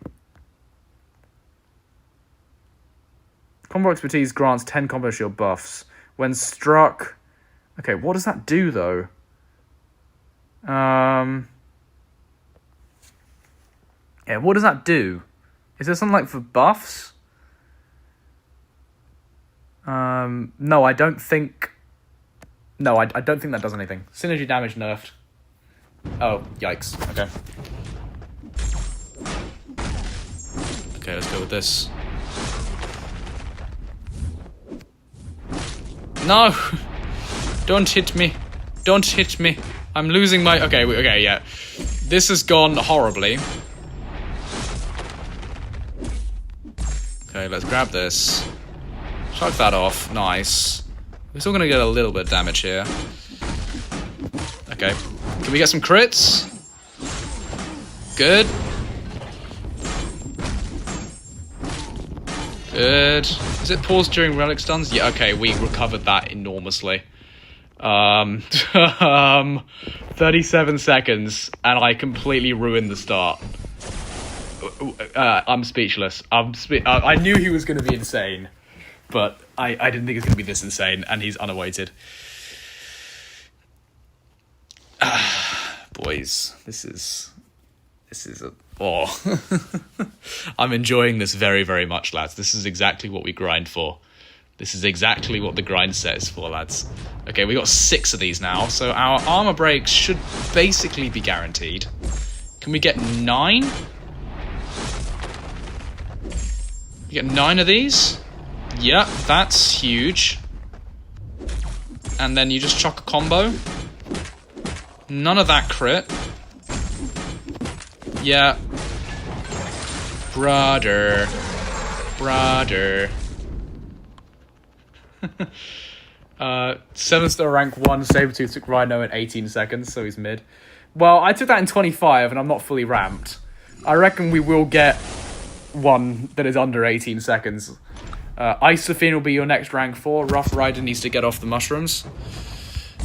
Combo expertise grants 10 combo shield buffs when struck. Okay, what does that do though? Yeah, what does that do? Is there something like for buffs? No, I don't think No, I don't think that does anything. Synergy damage nerfed. Oh, yikes. Okay. Okay, let's go with this. No! Don't hit me. Don't hit me. I'm losing my... Okay, yeah. This has gone horribly. Okay, let's grab this. Shrug that off. Nice. We're still gonna get a little bit of damage here. Okay. Can we get some crits? Good. Good. Is it paused during relic stuns? Yeah, okay, we recovered that enormously. 37 seconds, and I completely ruined the start. I'm speechless. I knew he was going to be insane, but I didn't think it was going to be this insane, and he's unawaited. Boys, this is a... Oh. I'm enjoying this very, very much, lads. This is exactly what we grind for. This is exactly what the grind set is for, lads. Okay, we got 6 of these now, so our armor breaks should basically be guaranteed. Can we get 9? We get 9 of these? Yeah, that's huge. And then you just chuck a combo. None of that crit. Yeah. Brother. 7-star rank 1 Sabertooth took Rhino in 18 seconds, so he's mid. Well, I took that in 25 and I'm not fully ramped. I reckon we will get one that is under 18 seconds. Isophene will be your next rank 4. Rough Rider needs to get off the mushrooms.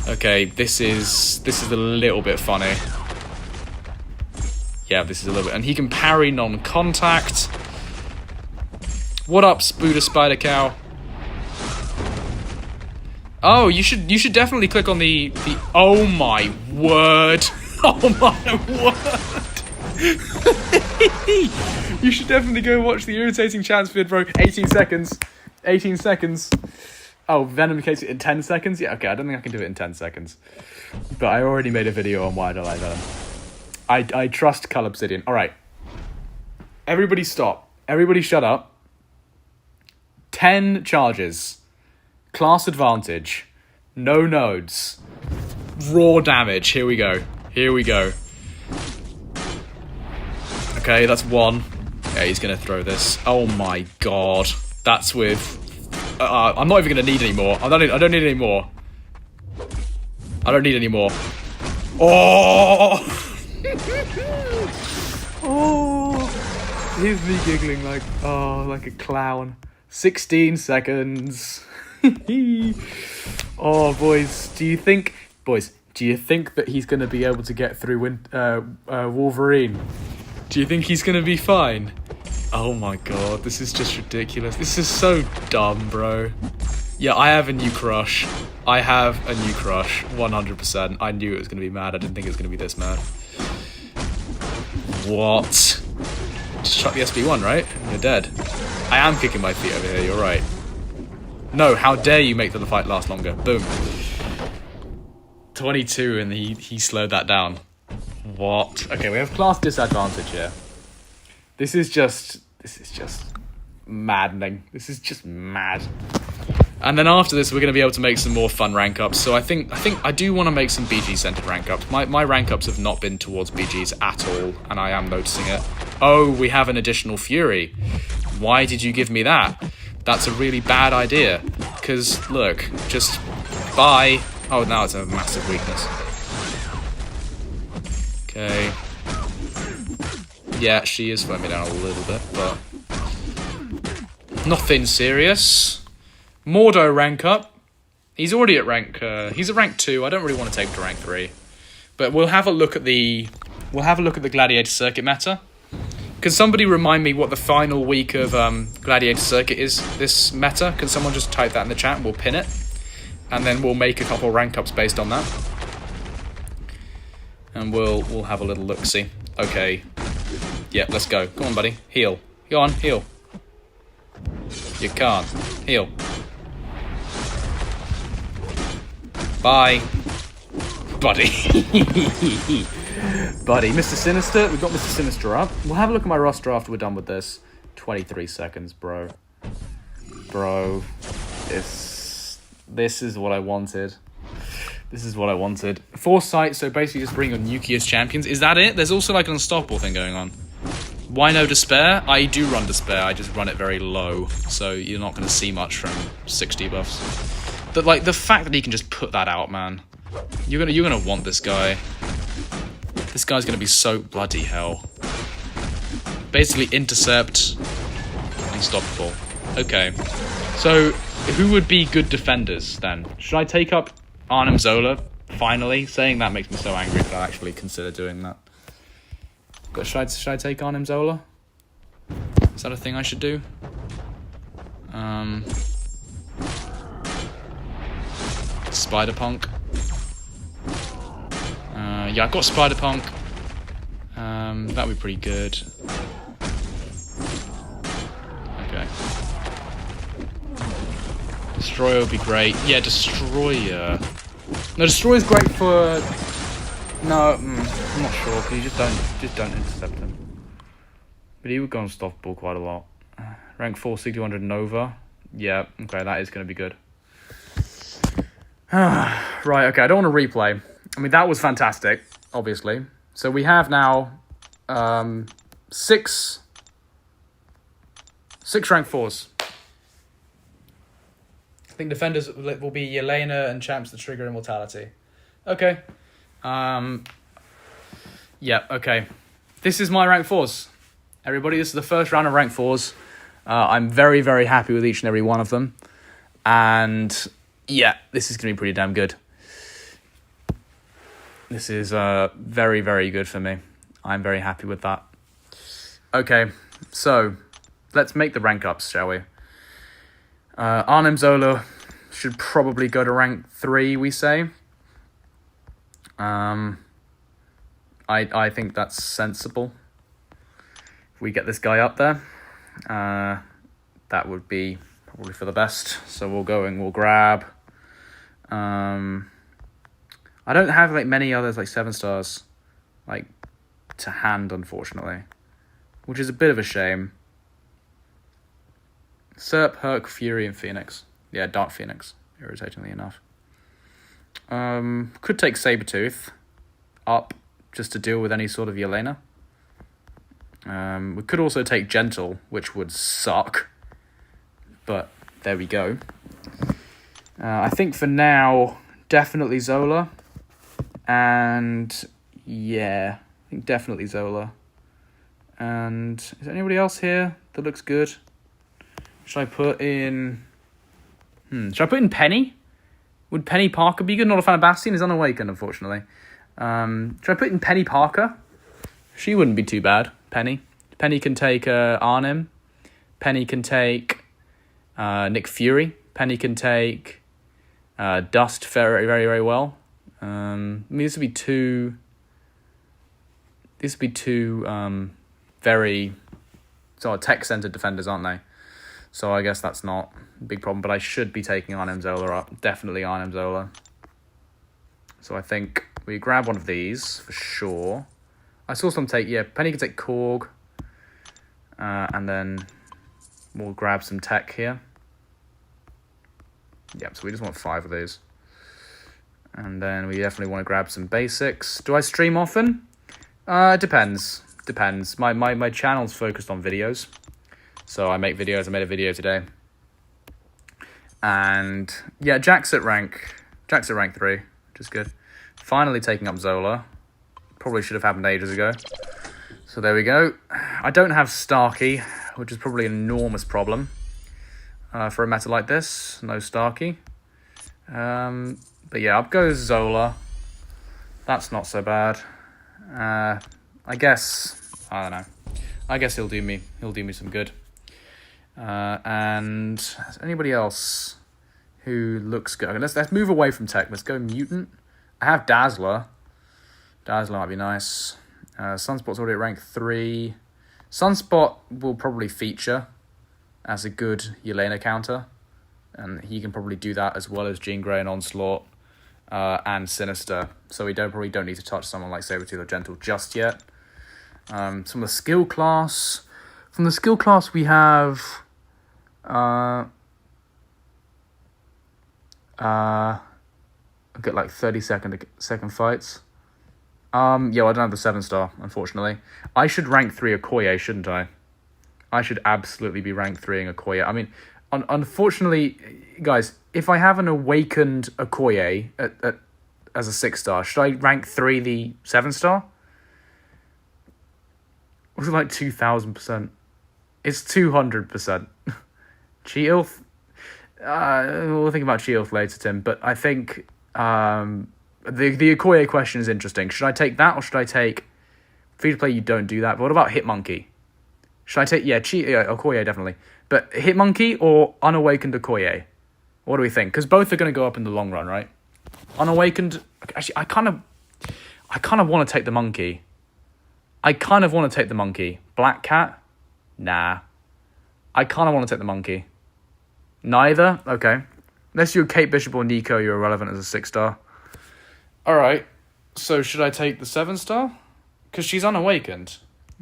Okay, this is a little bit funny. Yeah, this is a little bit... And he can parry non-contact. What up, Buddha Spider Cow? Oh, you should definitely click on the... Oh my word! Oh my word! You should definitely go watch the Irritating Chance vid, bro. 18 seconds. 18 seconds. Oh, Venom takes it in 10 seconds? Yeah, okay, I don't think I can do it in 10 seconds. But I already made a video on why I don't like Venom. I trust Cull Obsidian. Alright. Everybody stop. Everybody shut up. 10 charges. Class advantage. No nodes. Raw damage. Here we go. Here we go. Okay, that's 1. Yeah, he's going to throw this. Oh my god. That's with... I'm not even going to need any more. I don't need any more. I don't need any more. Oh! Oh! Here's me giggling like a clown. 16 seconds. Oh, boys, do you think that he's going to be able to get through Wolverine? Do you think he's going to be fine? Oh my god, this is just ridiculous. This is so dumb, bro. Yeah, I have a new crush. 100%. I knew it was going to be mad. I didn't think it was going to be this mad. What? Just chuck the SB1, right? You're dead. I am kicking my feet over here, you're right. No, how dare you make the fight last longer. Boom. 22, and he slowed that down. What? Okay, we have class disadvantage here. This is just maddening. This is just mad. And then after this, we're going to be able to make some more fun rank ups. So I think I do want to make some BG centered rank ups. My rank ups have not been towards BGs at all, and I am noticing it. Oh, we have an additional Fury. Why did you give me that? That's a really bad idea. Because, look, just bye. Oh, now it's a massive weakness. Okay. Yeah, she is slowing me down a little bit, but nothing serious. Mordo rank up. He's already at rank. He's at rank 2. I don't really want to take him to rank 3, but we'll have a look at the Gladiator Circuit meta. Can somebody remind me what the final week of Gladiator Circuit is this meta? Can someone just type that in the chat and we'll pin it? And then we'll make a couple rank ups based on that. And we'll have a little look-see. Okay. Yeah, let's go. Come on, buddy. Heal. Go on, heal. You can't. Heal. Bye. Buddy. Buddy. Mr. Sinister. We've got Mr. Sinister up. We'll have a look at my roster after we're done with this. 23 seconds, bro. Bro. This is what I wanted. This is what I wanted. Foresight, so basically just bring on Nuki champions. Is that it? There's also like an unstoppable thing going on. Why no Despair? I do run Despair, I just run it very low. So you're not going to see much from 6 debuffs. But like, the fact that he can just put that out, man. You're gonna want this guy. This guy's going to be so bloody hell. Basically, Intercept, Unstoppable. Okay. So, who would be good defenders, then? Should I take up Arnim Zola, finally? Saying that makes me so angry that I actually consider doing that. But should I take Arnim Zola? Is that a thing I should do? Spider-Punk. Yeah, I've got Spider-Punk. That would be pretty good. Okay. Destroyer would be great. Yeah, Destroyer. No, Destroyer's great for... No, I'm not sure, because you just don't intercept him. But he would go unstoppable quite a lot. Rank 4, 600 Nova. Yeah, okay, that is going to be good. Right, okay, I don't want to replay. I mean, that was fantastic, obviously. So we have now 6 rank 4s. I think defenders will be Yelena and champs that trigger immortality. Okay. Yeah, okay. This is my rank 4s. Everybody, this is the first round of rank 4s. I'm very, very happy with each and every one of them. And yeah, this is going to be pretty damn good. This is very, very good for me. I'm very happy with that. Okay, so let's make the rank ups, shall we? Arnim Zola should probably go to rank 3, we say. I think that's sensible. If we get this guy up there, that would be probably for the best. So we'll go and we'll grab... I don't have like many others like 7 stars like to hand, unfortunately, which is a bit of a shame. Serp, Herc, Fury, and Phoenix. Yeah, Dark Phoenix, irritatingly enough. Could take Sabretooth up just to deal with any sort of Yelena. We could also take Gentle, which would suck, but there we go. I think for now, definitely Zola. And yeah, I think definitely Zola. And is there anybody else here that looks good? Should I put in... Should I put in Penny? Would Penny Parker be good? Not a fan of Bastion. He's unawakened, unfortunately. Should I put in Penny Parker? She wouldn't be too bad, Penny. Penny can take Arnim. Penny can take Nick Fury. Penny can take Dust very, very, very well. I mean, this would be two very sort of tech-centered defenders, aren't they? So I guess that's not a big problem, but I should be taking Arnim Zola up. Definitely Arnim Zola. So I think we grab one of these for sure. I saw some take, yeah, Penny can take Korg. And then we'll grab some tech here. Yep, so we just want 5 of these. And then we definitely want to grab some basics. Do I stream often? Depends. Depends. My channel's focused on videos. So I make videos. I made a video today. And yeah, Jack's at rank 3, which is good. Finally taking up Zola. Probably should have happened ages ago. So there we go. I don't have Starkey, which is probably an enormous problem for a meta like this. No Starkey. But yeah, up goes Zola. That's not so bad. I guess, I don't know. I guess he'll do me some good. And is there anybody else who looks good? Okay, let's move away from tech. Let's go Mutant. I have Dazzler. Dazzler might be nice. Sunspot's already at rank 3. Sunspot will probably feature as a good Yelena counter. And he can probably do that as well as Jean Grey and Onslaught. and Sinister. So we probably don't need to touch someone like Sabretooth or Gentle just yet. From the skill class... From the skill class, we have... I've got like 30-second fights. I don't have the 7-star, unfortunately. I should rank 3 Okoye, shouldn't I? I should absolutely be rank 3ing Okoye. I mean, unfortunately, guys, if I have an awakened Okoye as a 6-star, should I rank 3 the 7-star? Was it like 2,000%? It's 200%. Kittl? We'll think about Kittl later, Tim, but I think the Okoye question is interesting. Should I take that, or should I take... Free-to-play, you don't do that, but what about Hitmonkey? Should I take... Okoye, definitely. But Hitmonkey or Unawakened Okoye? What do we think? Because both are going to go up in the long run, right? Unawakened... Actually, I kind of want to take the monkey. Black Cat? Nah. I kind of want to take the monkey. Neither? Okay. Unless you're Kate Bishop or Nico, you're irrelevant as a 6-star. Alright. So should I take the 7-star? Because she's unawakened.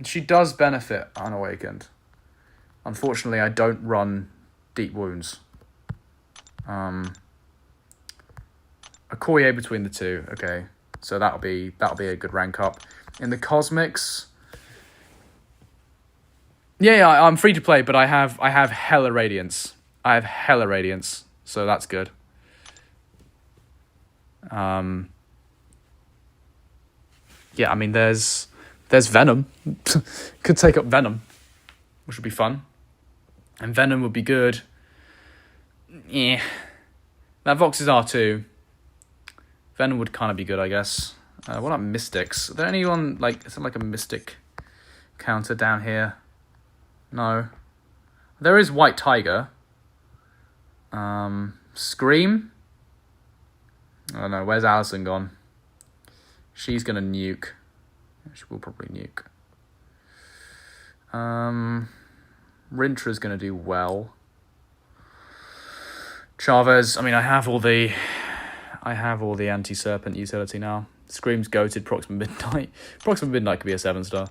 She does benefit unawakened. Unfortunately, I don't run deep wounds. Okoye between the two. Okay. So that'll be a good rank up. In the Cosmics... Yeah, I'm free to play, but I have hella radiance. So that's good. Yeah, I mean, there's Venom. Could take up Venom, which would be fun. And Venom would be good. Yeah. That Vox is R2. Venom would kind of be good, I guess. What about Mystics? Is there anyone, is there like a Mystic counter down here? No. There is White Tiger. Scream? I don't know. Where's Allison gone? She's going to nuke. She will probably nuke. Rintra's going to do well. Chavez, I mean, I have all the anti-serpent utility now. Scream's goated. Proxima Midnight. Proxima Midnight could be a 7-star.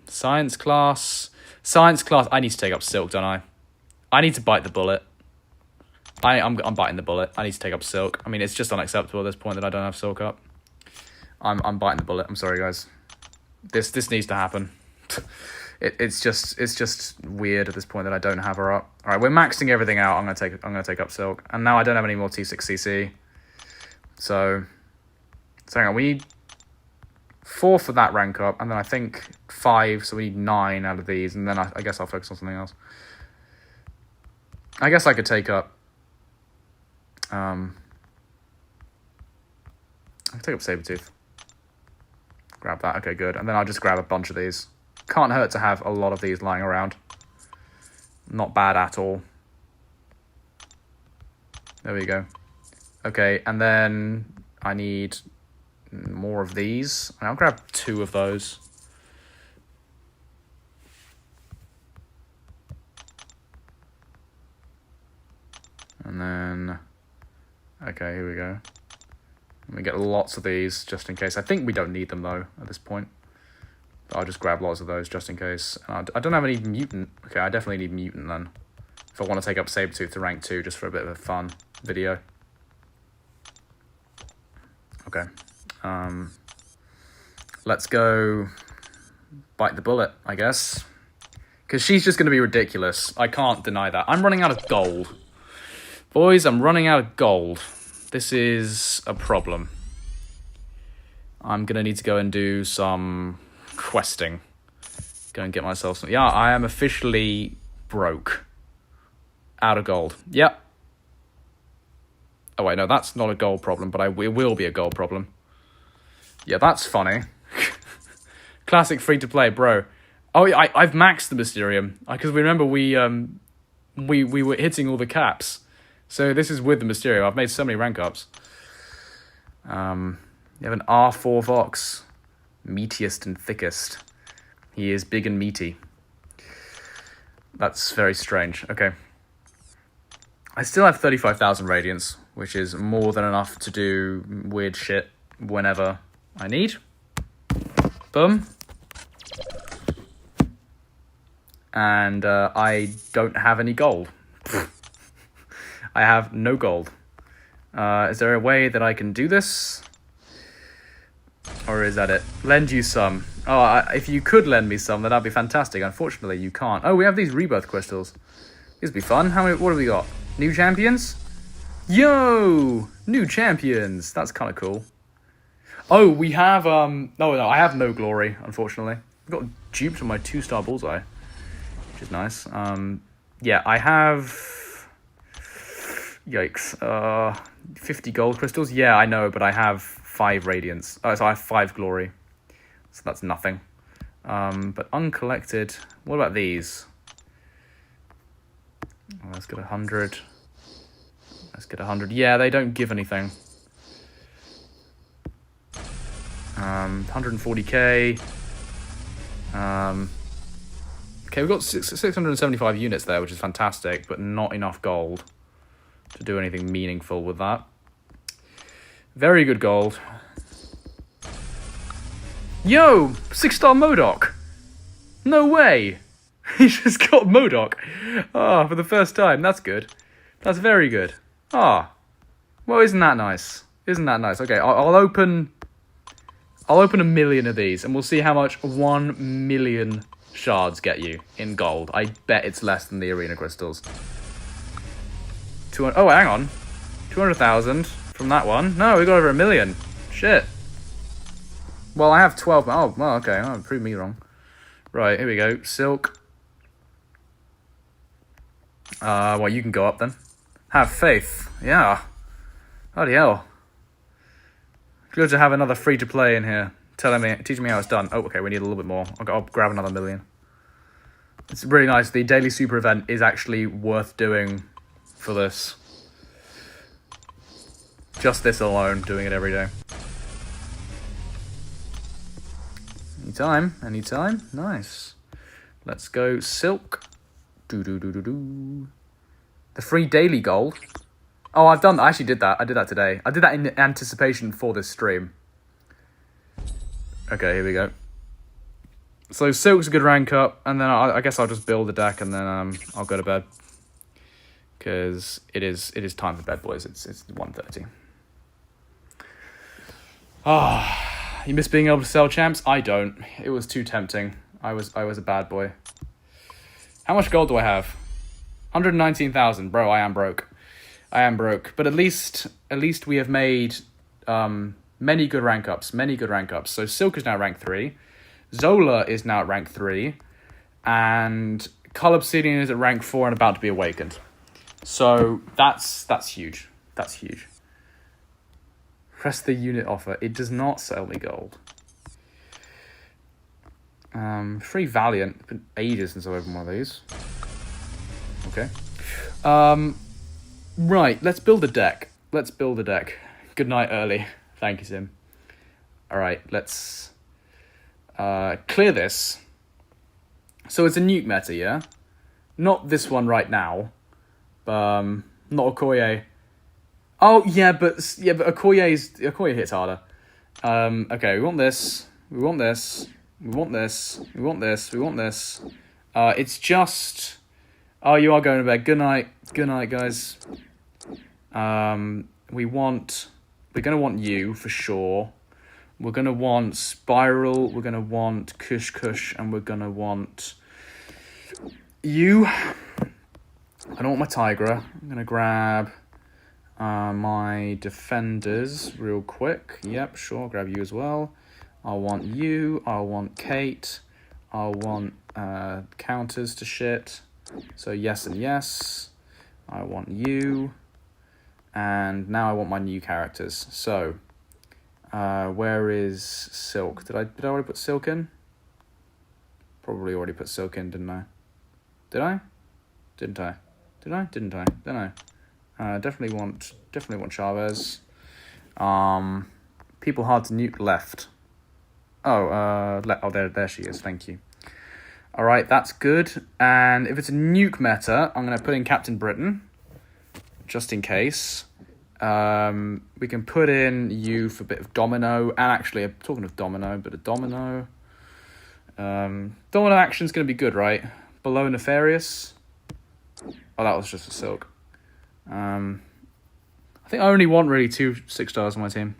Science class, I need to take up Silk, don't I? I need to bite the bullet. I'm biting the bullet. I need to take up Silk. I mean, it's just unacceptable at this point that I don't have Silk up. I'm biting the bullet. I'm sorry, guys. This needs to happen. It's just weird at this point that I don't have her up. All right, we're maxing everything out. I'm gonna take up Silk, and now I don't have any more T6CC. So hang on, we need 4 for that rank up, and then I think 5, so we need 9 out of these, and then I guess I'll focus on something else. I guess I could take up... I can take up Sabretooth. Grab that, okay, good. And then I'll just grab a bunch of these. Can't hurt to have a lot of these lying around. Not bad at all. There we go. Okay, and then I need... more of these. I'll grab 2 of those. And then... Okay, here we go. We get lots of these, just in case. I think we don't need them, though, at this point. But I'll just grab lots of those, just in case. And I don't have any mutant. Okay, I definitely need mutant, then. If I want to take up Sabretooth to rank 2, just for a bit of a fun video. Okay. Let's go bite the bullet, I guess. Because she's just going to be ridiculous. I can't deny that. I'm running out of gold. Boys, I'm running out of gold. This is a problem. I'm going to need to go and do some questing. Go and get myself some... Yeah, I am officially broke. Out of gold. Yep. Oh, wait, no, that's not a gold problem, but it will be a gold problem. Yeah, that's funny. Classic free-to-play, bro. Oh, yeah, I've maxed the Mysterium. Because remember, we were hitting all the caps. So this is with the Mysterium. I've made so many rank ups. You have an R4 Vox. Meatiest and thickest. He is big and meaty. That's very strange. Okay. I still have 35,000 Radiance, which is more than enough to do weird shit whenever I need. Boom. And I don't have any gold. I have no gold. Is there a way that I can do this? Or is that it? Lend you some. Oh, if you could lend me some, then that'd be fantastic. Unfortunately, you can't. Oh, we have these rebirth crystals. These would be fun. What have we got? New champions? Yo! New champions! That's kind of cool. Oh, we have, no, I have no glory, unfortunately. I got duped on my 2-star bullseye, which is nice. Yeah, I have... Yikes. 50 gold crystals? Yeah, I know, but I have 5 radiance. Oh, so I have 5 glory. So that's nothing. But uncollected... What about these? Oh, let's get 100. Let's get 100. Yeah, they don't give anything. 140k. Okay, we've got 675 units there, which is fantastic, but not enough gold to do anything meaningful with that. Very good gold. Yo! 6-star MODOK! No way! He just got MODOK. Ah, for the first time. That's good. That's very good. Ah. Well, isn't that nice? Isn't that nice? Okay, I'll open a million of these, and we'll see how much 1 million shards get you in gold. I bet it's less than the arena crystals. 200. Oh, hang on. 200,000 from that one. No, we got over 1 million. Shit. Well, I have 12. Oh, well, okay. Oh, prove me wrong. Right, here we go. Silk. Well, you can go up then. Have faith. Yeah. Bloody hell. Good to have another free-to-play in here. Teaching me how it's done. Oh, okay, we need a little bit more. I'll grab another 1 million. It's really nice. The daily super event is actually worth doing for this. Just this alone, doing it every day. Anytime, anytime. Nice. Let's go silk. Do. The free daily gold. Oh, I actually did that. I did that today. I did that in anticipation for this stream. Okay, here we go. So silk's a good rank up, and then I guess I'll just build a deck, and then I'll go to bed. Because it is time for bed, boys. It's 1:30. Ah, you miss being able to sell champs? I don't. It was too tempting. I was a bad boy. How much gold do I have? 119,000. Bro, I am broke. I am broke. But at least we have made many good rank ups. Many good rank ups. So Silk is now rank 3. Zola is now at rank 3. And Cull Obsidian is at rank 4 and about to be awakened. So that's huge. That's huge. Press the unit offer. It does not sell me gold. Free Valiant. It's been ages since I've opened one of these. Okay. Right, let's build a deck. Let's build a deck. Good night early. Thank you, Sim. Alright, let's clear this. So it's a nuke meta, yeah? Not this one right now. Not Okoye. Oh, yeah, but Okoye hits harder. Okay, we want this. We want this. We want this. We want this. We want this. It's just... Oh, you are going to bed. Good night. Good night, guys. We're going to want you, for sure. We're going to want Spiral. We're going to want Kush. And we're going to want you. I don't want my Tigra. I'm going to grab my Defenders real quick. Yep, sure. I'll grab you as well. I want you. I want Kate. I want counters to shit. So yes and yes. I want you. And now I want my new characters. So, where is Silk? Did I already put Silk in? Probably already put Silk in, didn't I? Did I? Didn't I? Did I? Didn't I? Don't know. Definitely want Chavez. People hard to nuke left. Oh, there she is. Thank you. All right, that's good. And if it's a nuke meta, I'm going to put in Captain Britain, just in case. We can put in you for a bit of domino. And actually, talking of domino, bit of domino. Domino action's going to be good, right? Below nefarious. Oh, that was just a silk. I think I only want really 2 6-stars on my team.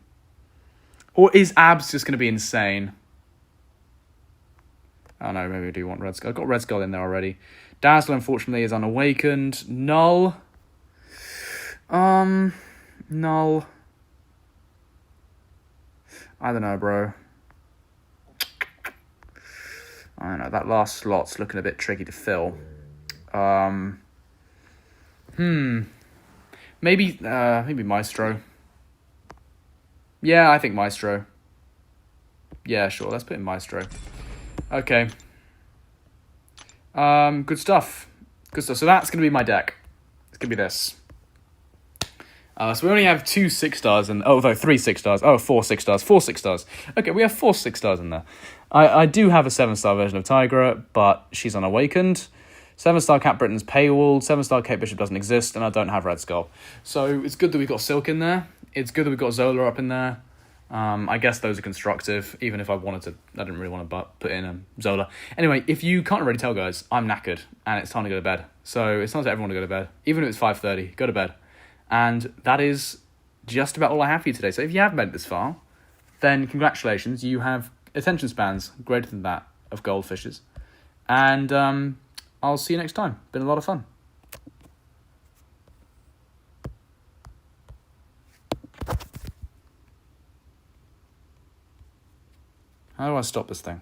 Or is abs just going to be insane? Oh no, maybe I do want red skull. I've got red skull in there already. Dazzler, unfortunately, is unawakened. Null. Null. I don't know, bro. I don't know. That last slot's looking a bit tricky to fill. Maybe Maestro. Yeah, I think Maestro. Yeah, sure. Let's put in Maestro. Okay. Good stuff. Good stuff. So that's going to be my deck. It's going to be this. So we only have 2 6-stars and 3 6-stars. 4 6-stars. 4 6-stars. Okay, we have 4 6-stars in there. I do have a 7-star version of Tigra, but she's unawakened. 7-star Cat Britain's Paywall. 7-star Kate Bishop doesn't exist, and I don't have Red Skull. So it's good that we've got Silk in there. It's good that we've got Zola up in there. I guess those are constructive, even if I didn't really want to put in Zola. Anyway, if you can't already tell, guys, I'm knackered, and it's time to go to bed. So it's time for everyone to go to bed. Even if it's 5:30, go to bed. And that is just about all I have for you today. So if you have made it this far, then congratulations. You have attention spans greater than that of goldfishes. And I'll see you next time. Been a lot of fun. How do I stop this thing?